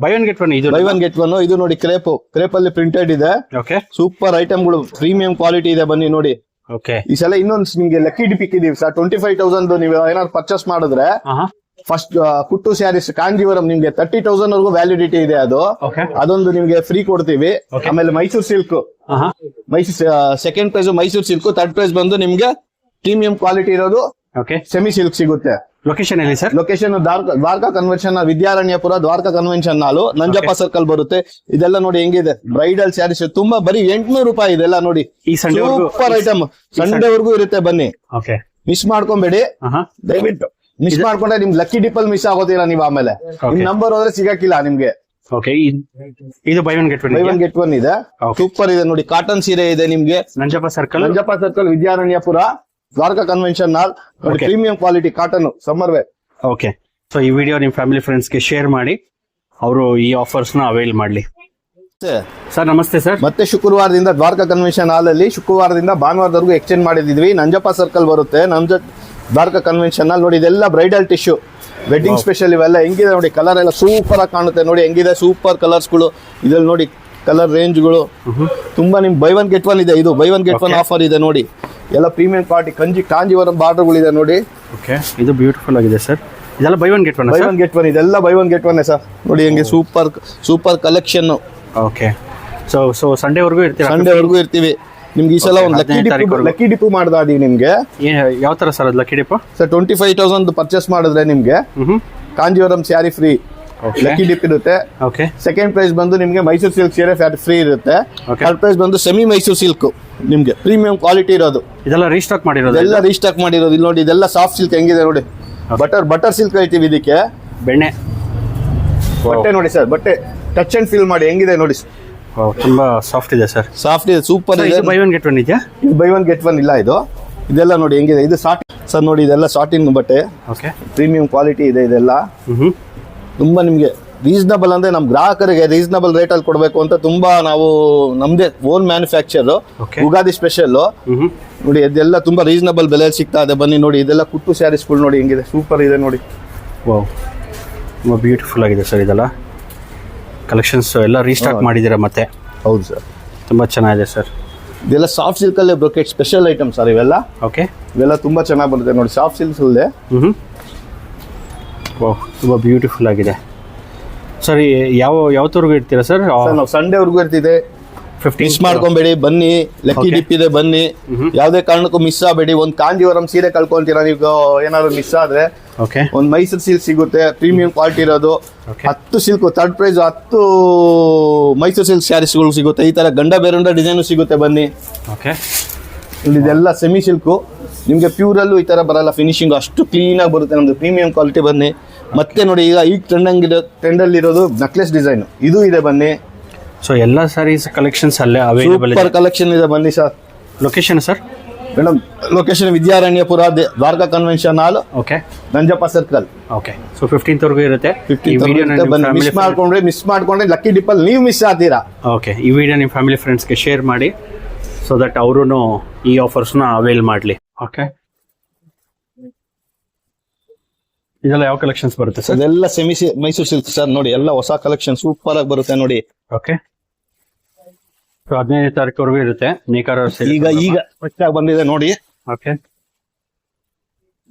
buy one get one. ಇದು ಬೈ ಒನ್ ಗೆಟ್ ಒನ್. ಇದು ನೋಡಿ ಕ್ರೇಪ್ ಅಲ್ಲಿ ಪ್ರಿಂಟೆಡ್ ಇದೆ. ಓಕೆ, ಸೂಪರ್ ಐಟಮ್ಗಳು, ಪ್ರೀಮಿಯಂ ಕ್ವಾಲಿಟಿ ಇದೆ, ಬನ್ನಿ ನೋಡಿ. ಓಕೆ, ಈ ಸಲ ಇನ್ನೊಂದು ನಿಮ್ಗೆ ಲಕ್ಕಿ ಡಿಪ್ ಇಕ್ಕಿದೀವಿ ಸರ್. 25,000 ನೀವು ಏನಾದ್ರು ಪರ್ಚೇಸ್ ಮಾಡಿದ್ರೆ ಫಸ್ಟ್ ಕುಟ್ಟು ಸ್ಯಾರೀಸ್ ಕಾಂಜೀವರಂ ನಿಮ್ಗೆ 30,000 ವರೆಗೂ ವ್ಯಾಲಿಡಿಟಿ ಇದೆ. ಅದು ಓಕೆ, ಅದೊಂದು ನಿಮ್ಗೆ ಫ್ರೀ ಕೊಡ್ತೀವಿ. ಆಮೇಲೆ Mysuru silk, second prize Mysuru silk, third prize ಬಂದು ನಿಮ್ಗೆ ಪ್ರೀಮಿಯಂ ಕ್ವಾಲಿಟಿ ಇರೋದು ಓಕೆ. ಸೆಮಿ ಸಿಲ್ಕ್ ಸಿಗುತ್ತೆ. ಲೊಕೇಶನ್ ಎಲ್ಲಿ sir? Location Dwaraka convention, Vidyaranyapura Dwaraka convention hall, Nanjappa circle ಬರುತ್ತೆ. ಇದೆಲ್ಲ ನೋಡಿ ಹೆಂಗಿದೆ, ಬ್ರೈಡಲ್ ಸ್ಯಾರೀಸ್ ತುಂಬಾ ಬರೀ 800 ರೂಪಾಯಿ ಇದೆಲ್ಲ ನೋಡಿ. ಈ ಸಂಡೇ ಸೂಪರ್ ಐಟಮ್, ಸಂಡೇವರೆಗೂ ಇರುತ್ತೆ, ಬನ್ನಿ. ಓಕೆ, ಮಿಸ್ ಮಾಡ್ಕೊಂಬೇಡಿ ದಯವಿಟ್ಟು. ಮಿಸ್ ಮಾಡ್ಕೊಂಡ್ರೆ ನಿಮ್ ಲಕ್ಕಿ ಡಿಪಲ್ ಮಿಸ್ ಆಗೋದಿಲ್ಲ ನೀವು. ಆಮೇಲೆ ನಿಮ್ ನಂಬರ್ ಹೋದ್ರೆ ಸಿಗಕ್ಕಿಲ್ಲ ನಿಮ್ಗೆ. ಓಕೆ, ಇದು buy one get one. Buy one get one ಇದೆ, ಸೂಪರ್ ಇದೆ ನೋಡಿ. ಕಾಟನ್ ಸೀರೆ ಇದೆ ನಿಮ್ಗೆ. Nanjappa circle, Vidyaranyapura, Dwaraka convention hall ನೋಡಿ. Premium quality cotton summer wear. Okay, so ಈ ವಿಡಿಯೋ ನಿಮ್ ಫ್ಯಾಮಿಲಿ ಫ್ರೆಂಡ್ಸ್ ಗೆ ಶೇರ್ ಮಾಡಿ, ಅವರು ಈ ಆಫರ್ಸ್ ನ ಅವೈಲ್ ಮಾಡ್ಲಿ. ಸರ್ ನಮಸ್ತೆ ಸರ್. ಮತ್ತೆ ಶುಕ್ರವಾರದಿಂದ ದ್ವಾರಕಾ ಕನ್ವೆನ್ಷನ್ ಹಾಲ್ ಅಲ್ಲಿ ಶುಕ್ರವಾರದಿಂದ ಭಾನುವಾರದವರೆಗೂ ಎಕ್ಸ್ಚೇಂಜ್ ಮಾಡಿದ್ವಿ. ನಂಜಪ್ಪ ಸರ್ಕಲ್ ಬರುತ್ತೆ, ದ್ವಾರಕಾ ಕನ್ವೆನ್ಷನ್ ಹಾಲ್ ನೋಡಿ. ಇದೆಲ್ಲ ಬ್ರೈಡಲ್ ಟಿಶ್ಯೂ, ವೆಡ್ಡಿಂಗ್ ಸ್ಪೆಷಲ್ ಇವೆಲ್ಲ ಹೆಂಗಿದೆ ನೋಡಿ. ಕಲರ್ ಎಲ್ಲ ಸೂಪರ್ ಆಗಿ ಕಾಣುತ್ತೆ ನೋಡಿ, ಹೆಂಗಿದೆ ಸೂಪರ್ ಕಲರ್ಸ್ಗಳು. ಇದ್ರಲ್ಲಿ ನೋಡಿ ಕಲರ್ ರೇಂಜ್ಗಳು ತುಂಬಾ. ನಿಮ್ ಬೈ ಒನ್ ಗೆಟ್ ಒನ್ ಇದೆ, ಇದು buy one get one offer ಇದೆ ನೋಡಿ. ಎಲ್ಲ ಪ್ರೀಮಿಯಂ ಕ್ವಾಲಿಟಿ ಕಾಂಜೀವರಂ ಬಾರ್ಡರ್ಗಳಿದೆ ನೋಡಿ. ಓಕೆ, ಇದು ಬ್ಯೂಟಿಫುಲ್ ಆಗಿದೆ ಸರ್. ಇದೆಲ್ಲ buy one get one. Buy one get one, ಇದೆಲ್ಲ buy one get one sir. ನೋಡಿ ಹೆಂಗೆ ಸೂಪರ್ ಕಲೆಕ್ಷನ್. ಓಕೆ, ಸೊ ಸಂಡೇವರೆಗೂ ಇರ್ತೀರಾ? ಸಂಡೇವರೆಗೂ ಇರ್ತೀವಿ. ನಿಮ್ಗೆ ಈ ಸಲ ಒಂದು ಲಕ್ಕಿ ಡಿಪ್ ಮಾಡ್ದಾದೀವಿ ನಿಮ್ಗೆ. ಯಾವ ತರ ಸರ್ ಅದು ಲಕ್ಕಿ ಡಿಪ್? ಸರ್ 25,000 ಪರ್ಚೇಸ್ ಮಾಡಿದ್ರೆ ನಿಮ್ಗೆ Kanjeevaram saree free, lucky dip ಇರುತ್ತೆ. ಓಕೆ, ಸೆಕೆಂಡ್ ಪ್ರೈಸ್ ಬಂದು ನಿಮ್ಗೆ ಮೈಸೂರು ಸಿಲ್ಕ್ ಸೀರೆ ಫ್ರೀ ಇರುತ್ತೆ. ಥರ್ಡ್ ಪ್ರೈಸ್ ಬಂದು ಸೆಮಿ ಮೈಸೂರು ಸಿಲ್ಕ್ ನಿಮ್ಗೆ ಪ್ರೀಮಿಯಂ ಕ್ವಾಲಿಟಿ ಇರೋದು. ಇದೆಲ್ಲ ರೀಸ್ಟಾಕ್ ಮಾಡಿರೋದು? ಎಲ್ಲ ರೀಸ್ಟಾಕ್ ಮಾಡಿರೋದು. ಇಲ್ಲಿ ನೋಡಿ, ಇದೆಲ್ಲ ಸಾಫ್ಟ್ ಸಿಲ್ಕ್ ಹೆಂಗಿದೆ ನೋಡಿ. ಬಟರ್ ಸಿಲ್ಕ್ ಹೇಳ್ತೀವಿ ಇದಕ್ಕೆ. ಬೆಣ್ಣೆ ಬಟ್ಟೆ ನೋಡಿ ಸರ್, ಬಟ್ಟೆ ಟಚ್ ಅಂಡ್ ಫೀಲ್ ಮಾಡಿ ಹೆಂಗಿದೆ ನೋಡಿ. ತುಂಬಾ ಸಾಫ್ಟ್ ಇದೆ ಸರ್. ಸಾಫ್ಟ್ ಇದೆ, ಸೂಪರ್ ಇದೆ. ಬೈ ಒನ್ ಗೆಟ್ ಒನ್ ಇದೆಯಾ? ಬೈ ಒನ್ ಗೆಟ್ ಒನ್ ಇಲ್ಲ ಇದು. ಇದೆಲ್ಲ ನೋಡಿ ಹೆಂಗಿದೆ. ಇದು ಸಾಟ್ ಸರ್ ನೋಡಿ, ಇದೆಲ್ಲ ಸಾಟಿನ್ ಬಟ್ಟೆ. ಓಕೆ, ಪ್ರೀಮಿಯಂ ಕ್ವಾಲಿಟಿ ಇದೆ ಇದೆಲ್ಲ. ತುಂಬಾ ನಿಮ್ಗೆ ರೀಸನಬಲ್ ಅಂದ್ರೆ ನಮ್ ಗ್ರಾಹಕರಿಗೆ ರೀಸನಬಲ್ ರೇಟ್ ಅಲ್ಲಿ ಕೊಡ್ಬೇಕು ಅಂತ ತುಂಬಾ ನಾವು ನಮ್ದೇ ಓನ್ ಮ್ಯಾನುಫ್ಯಾಕ್ಚರ್, ಉಗಾದಿ ಸ್ಪೆಷಲ್ ನೋಡಿ. ಇದೆಲ್ಲ ತುಂಬಾ ರೀಸನಬಲ್ ಬೆಲೆಯಲ್ಲಿ ಸಿಗ್ತಾ ಇದೆ, ಬನ್ನಿ ನೋಡಿ. ಇದೆಲ್ಲ ಕುಟ್ಟು ಸ್ಯಾರೀಸ್ಗಳು ನೋಡಿ ಹೆಂಗಿದೆ, ಸೂಪರ್ ಇದೆ ನೋಡಿ. ವಾವ್, ತುಂಬಾ ಬ್ಯೂಟಿಫುಲ್ ಆಗಿದೆ ಸರ್. ಇದೆಲ್ಲ ಕಲೆಕ್ಷನ್ಸ್ ಎಲ್ಲ ರೀಸ್ಟಾಕ್ ಮಾಡಿದ್ದೀರಾ ಮತ್ತೆ? ಹೌದು ಸರ್, ತುಂಬಾ ಚೆನ್ನಾಗಿದೆ ಸರ್. ಇದೆಲ್ಲ ಸಾಫ್ಟ್ ಸಿಲ್ಕ್ ಅಲ್ಲೇ ಬ್ರೊಕೆಟ್ ಸ್ಪೆಷಲ್ ಐಟಮ್ ಸರ್ ಇವೆಲ್ಲ. ಓಕೆ, ಇವೆಲ್ಲ ತುಂಬಾ ಚೆನ್ನಾಗಿ ಬರುತ್ತೆ ನೋಡಿ, ಸಾಫ್ಟ್ ಸಿಲ್ಕ್ಸ್ ಅಲ್ಲೇ. ವಾವ್, ತುಂಬಾ ಬ್ಯೂಟಿಫುಲ್ ಆಗಿದೆ ಸರ್. ಯಾವತ್ತವರೆಗೂ ಇರ್ತೀರಾ ಸರ್? ನಾವು ಸಂಡೇವರೆಗೂ ಇರ್ತಿದೆ. 15 ಮಿಸ್ ಮಾಡ್ಕೊಂಬೇಡಿ, ಬನ್ನಿ. ಲಕ್ಕಿ ಡಿಪ್ ಇದೆ, ಬನ್ನಿ. ಯಾವ್ದೇ ಕಾರಣಕ್ಕೂ ಮಿಸ್ ಆಗಬೇಡಿ. ಒಂದು ಕಾಂಜೀವರಂ ಸೀರೆ ಕಳ್ಕೊಂತೀರಾ ನೀವು ಏನಾದ್ರು ಮಿಸ್ ಆದ್ರೆ. ಓಕೆ, ಒಂದು ಮೈಸೂರು ಸಿಲ್ಕ್ ಸಿಗುತ್ತೆ, ಪ್ರೀಮಿಯಂ ಕ್ವಾಲಿಟಿ ಇರೋದು. 10 silk third prize 10 Mysore silk ಸ್ಯಾರೀಸ್ಗಳು ಸಿಗುತ್ತೆ. ಈ ತರ ಗಂಡ ಬೇರೆ ಡಿಸೈನ್ ಸಿಗುತ್ತೆ, ಬನ್ನಿ. ಓಕೆ, ಇದೆಲ್ಲ ಸೆಮಿ ಸಿಲ್ಕು ನಿಮ್ಗೆ. ಪ್ಯೂರ್ ಅಲ್ಲೂ ಈ ತರ ಬರಲ್ಲ, ಫಿನಿಶಿಂಗ್ ಅಷ್ಟು ಕ್ಲೀನ್ ಆಗಿ ಬರುತ್ತೆ ನಮ್ದು ಪ್ರೀಮಿಯಂ ಕ್ವಾಲಿಟಿ. ಬನ್ನಿ. ಮತ್ತೆ ನೋಡಿ, ಈಗ ಟ್ರೆಂಡ್ ಅಲ್ಲಿ ಇರೋದು ನೆಕ್ಲೆಸ್ ಡಿಸೈನ್ ಇದು ಇದೆ, ಬನ್ನಿ. ಸೊ ಎಲ್ಲ ಸಾರೀಸ್ ಕಲೆಕ್ಷನ್ಸ್ ಅಲ್ಲೇ ಅವೈಲೇಬಲ್ ಇದೆ. ಸೂಪರ್ ಕಲೆಕ್ಷನ್ ಇದೆ, ಬನ್ನಿ sir. Location sir? Madam location Vidyaranyapura, Dwaraka convention hall, okay, Nanjappa circle. Okay, so 15th ವರೆಗೂ ಇರುತ್ತೆ. ಮಿಸ್ ಮಾಡ್ಕೊಂಡ್ರೆ ಲಕ್ಕಿ ಡಿಪ್ ಅಲ್ಲಿ ನೀವು ಮಿಸ್ ಆಗ್ತೀರಾ. ಓಕೆ, ಈ ವಿಡಿಯೋ ನಿಮ್ಮ ಫ್ಯಾಮಿಲಿ ಫ್ರೆಂಡ್ಸ್ಗೆ ಶೇರ್ ಮಾಡಿ, ಸೊ ದಟ್ ಅವರು ಈ ಆಫರ್ಸ್ನ ಅವೈಲ್ ಮಾಡಲಿ. ಓಕೆ, ಇದೆಲ್ಲ ಯಾವ ಕಲೆಕ್ಷನ್ಸ್ ಬರುತ್ತೆ ಸರ್? ಇದೆಲ್ಲ ಸೆಮಿ ಮೈಸೂರು ಸಿಲ್ಕ್ ಸರ್ ನೋಡಿ. ಎಲ್ಲ ಹೊಸ ಕಲೆಕ್ಷನ್ ಸೂಪರ್ ಆಗಿ ಬರುತ್ತೆ ನೋಡಿ. ಓಕೆ, 15ನೇ ತಾರೀಕುವರೆಗೂ ಇರುತ್ತೆ. ನೇಕಾರ ಈಗ ಹೊಸದಾಗಿ ಬಂದಿದೆ ನೋಡಿ. ಓಕೆ,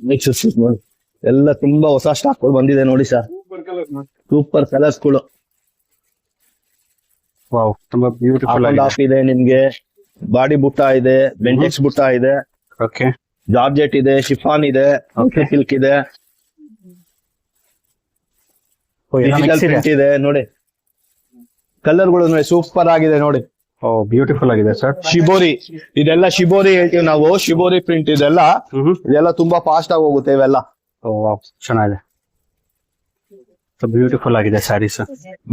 ಮೈಸೂರು ಸಿಲ್ಕ್ ನೋಡಿ, ಎಲ್ಲ ತುಂಬಾ ಹೊಸ ಸ್ಟಾಕ್ ಬಂದಿದೆ ನೋಡಿ ಸರ್. ಸೂಪರ್ ಕಲರ್ಸ್ಗಳು. ವಾವ್, ತುಂಬಾ ಬ್ಯೂಟಿಫುಲ್ ಆಗಿದೆ. ಇದೆ ನಿಮ್ಗೆ. ಬಾಡಿ ಬುಟ್ಟ ಇದೆ, ಬೆಂಟೆಕ್ಸ್ ಬುಟ್ಟ ಇದೆ. ಓಕೆ, ಜಾರ್ಜೆಟ್ ಇದೆ, ಶಿಫಾನ್ ಇದೆ, ಸಿಲ್ಕ್ ಇದೆ, ಡಿಜಿಟಲ್ ಪ್ರಿಂಟ್ ಇದೆ ನೋಡಿ. ಕಲರ್ಗಳು ನೋಡಿ ಸೂಪರ್ ಆಗಿದೆ ನೋಡಿ. ಬ್ಯೂಟಿಫುಲ್ ಆಗಿದೆ ಸರ್. ಶಿಬೋರಿ, ಇದೆಲ್ಲ ಶಿಬೋರಿ ಹೇಳ್ತೀವಿ ನಾವು. ಶಿಬೋರಿ ಪ್ರಿಂಟ್ ಇದೆಲ್ಲ ತುಂಬಾ ಫಾಸ್ಟ್ ಆಗಿ ಹೋಗುತ್ತೆ ಇವೆಲ್ಲ. ಚೆನ್ನಾಗಿದೆ, ಬ್ಯೂಟಿಫುಲ್ ಆಗಿದೆ sarees.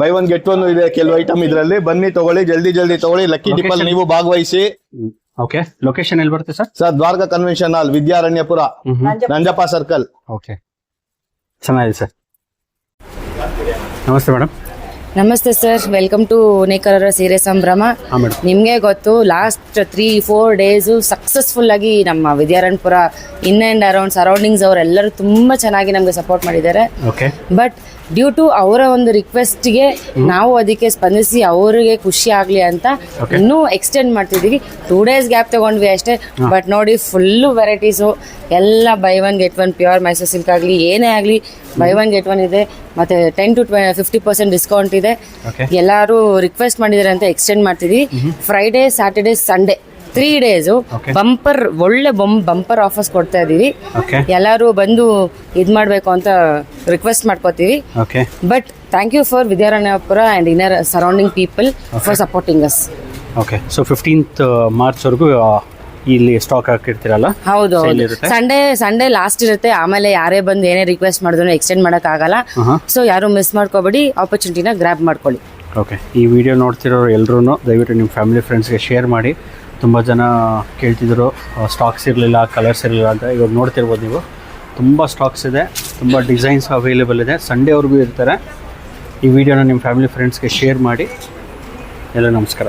Buy one get one ಇದೆ ಕೆಲವು ಐಟಮ್ ಇದ್ರಲ್ಲಿ. ಬನ್ನಿ ತಗೊಳ್ಳಿ, ಜಲ್ದಿ ತಗೊಳ್ಳಿ. ಲಕ್ಕಿ ಡಿಪ್ ಅಲ್ಲಿ ನೀವು ಭಾಗವಹಿಸಿ. ಓಕೆ, ಲೊಕೇಶನ್ ಎಲ್ಲಿ ಬರುತ್ತೆ sir? Sir Dwaraka convention hall, Vidyaranyapura, Nanjappa circle. Okay, ಚೆನ್ನಾಗಿದೆ ಸರ್. ನಮಸ್ತೆ ಮೇಡಮ್. ನಮಸ್ತೆ ಸರ್, ವೆಲ್ಕಮ್ ಟು ನೇಕಾರರ ಸೀರೆ ಸಂಭ್ರಮ. ಹಾಂ ಮೇಡಮ್. ನಿಮಗೆ ಗೊತ್ತು, ಲಾಸ್ಟ್ 3-4 ಡೇಸು ಸಕ್ಸಸ್ಫುಲ್ ಆಗಿ ನಮ್ಮ Vidyaranyapura in and around surroundings ಅವರೆಲ್ಲರೂ ತುಂಬ ಚೆನ್ನಾಗಿ ನಮಗೆ ಸಪೋರ್ಟ್ ಮಾಡಿದ್ದಾರೆ. ಓಕೆ. ಬಟ್ ಡ್ಯೂ ಟು ಅವರ ಒಂದು ರಿಕ್ವೆಸ್ಟ್ಗೆ ನಾವು ಅದಕ್ಕೆ ಸ್ಪಂದಿಸಿ ಅವರಿಗೆ ಖುಷಿ ಆಗಲಿ ಅಂತ ಇನ್ನೂ ಎಕ್ಸ್ಟೆಂಡ್ ಮಾಡ್ತಿದ್ದೀವಿ. 2 days ಗ್ಯಾಪ್ ತಗೊಂಡ್ವಿ ಅಷ್ಟೇ. ಬಟ್ ನೋಡಿ, ಫುಲ್ಲು ವೆರೈಟೀಸು ಎಲ್ಲ by 1 get 1 pure Mysuru silk ಆಗಲಿ ಏನೇ ಆಗಲಿ ಬೈ 1 get 1 ಇದೆ. ಮತ್ತೆ 10 to 50% ಡಿಸ್ಕೌಂಟ್ ಇದೆ. ಎಲ್ಲರೂ ರಿಕ್ವೆಸ್ಟ್ ಮಾಡಿದ್ದಾರೆ ಅಂತ ಎಕ್ಸ್ಟೆಂಡ್ ಮಾಡ್ತಿದ್ದೀವಿ. Friday, Saturday, Sunday 3 days bumper, ಒಳ್ಳೆ ಬಂಪರ್ ಆಫರ್ಸ್ ಕೊಡ್ತಾ ಇದೀವಿ. ಎಲ್ಲರೂ ಬಂದು ಇದ್ ಮಾಡ್ಬೇಕು ಅಂತ ರಿಕ್ವೆಸ್ಟ್ ಮಾಡ್ಕೋತೀವಿ. But thank you for Vidyaranyapura and inner surrounding people for supporting us. Okay, so 15th March ವರೆಗೂ ಇಲ್ಲಿ ಸ್ಟಾಕ್ ಹಾಕಿರ್ತೀರಲ್ಲ? ಹೌದು, ಸಂಡೇ ಲಾಸ್ಟ್ ಇರುತ್ತೆ. ಆಮೇಲೆ ಯಾರೇ ಬಂದು ಏನೇ ರಿಕ್ವೆಸ್ಟ್ ಮಾಡಿದ್ರು ಎಕ್ಸ್ಟೆಂಡ್ ಮಾಡಕ್ ಆಗಲ್ಲ. ಸೊ ಯಾರು ಮಿಸ್ ಮಾಡ್ಕೋಬೇಡಿ, ಆಪರ್ಚುನಿಟಿನ ಗ್ರ್ಯಾಬ್ ಮಾಡ್ಕೊಳ್ಳಿ. ಓಕೆ, ಈ ವಿಡಿಯೋ ನೋಡ್ತಿರೋರು ಎಲ್ಲರೂ ದಯವಿಟ್ಟು ನಿಮ್ಮ ಫ್ಯಾಮಿಲಿ ಫ್ರೆಂಡ್ಸ್ಗೆ ಶೇರ್ ಮಾಡಿ. ತುಂಬ ಜನ ಕೇಳ್ತಿದ್ರು ಸ್ಟಾಕ್ಸ್ ಇರಲಿಲ್ಲ, ಕಲರ್ಸ್ ಇರಲಿಲ್ಲ ಅಂತ. ಇವಾಗ ನೋಡ್ತಿರ್ಬೋದು ನೀವು, ತುಂಬ ಸ್ಟಾಕ್ಸ್ ಇದೆ, ತುಂಬ ಡಿಸೈನ್ಸ್ ಅವೈಲೇಬಲ್ ಇದೆ. ಸಂಡೇವರೆಗೂ ಇರ್ತಾರೆ. ಈ ವಿಡಿಯೋನ ನಿಮ್ಮ ಫ್ಯಾಮಿಲಿ ಫ್ರೆಂಡ್ಸ್ಗೆ ಶೇರ್ ಮಾಡಿ. ಎಲ್ಲ ನಮಸ್ಕಾರ.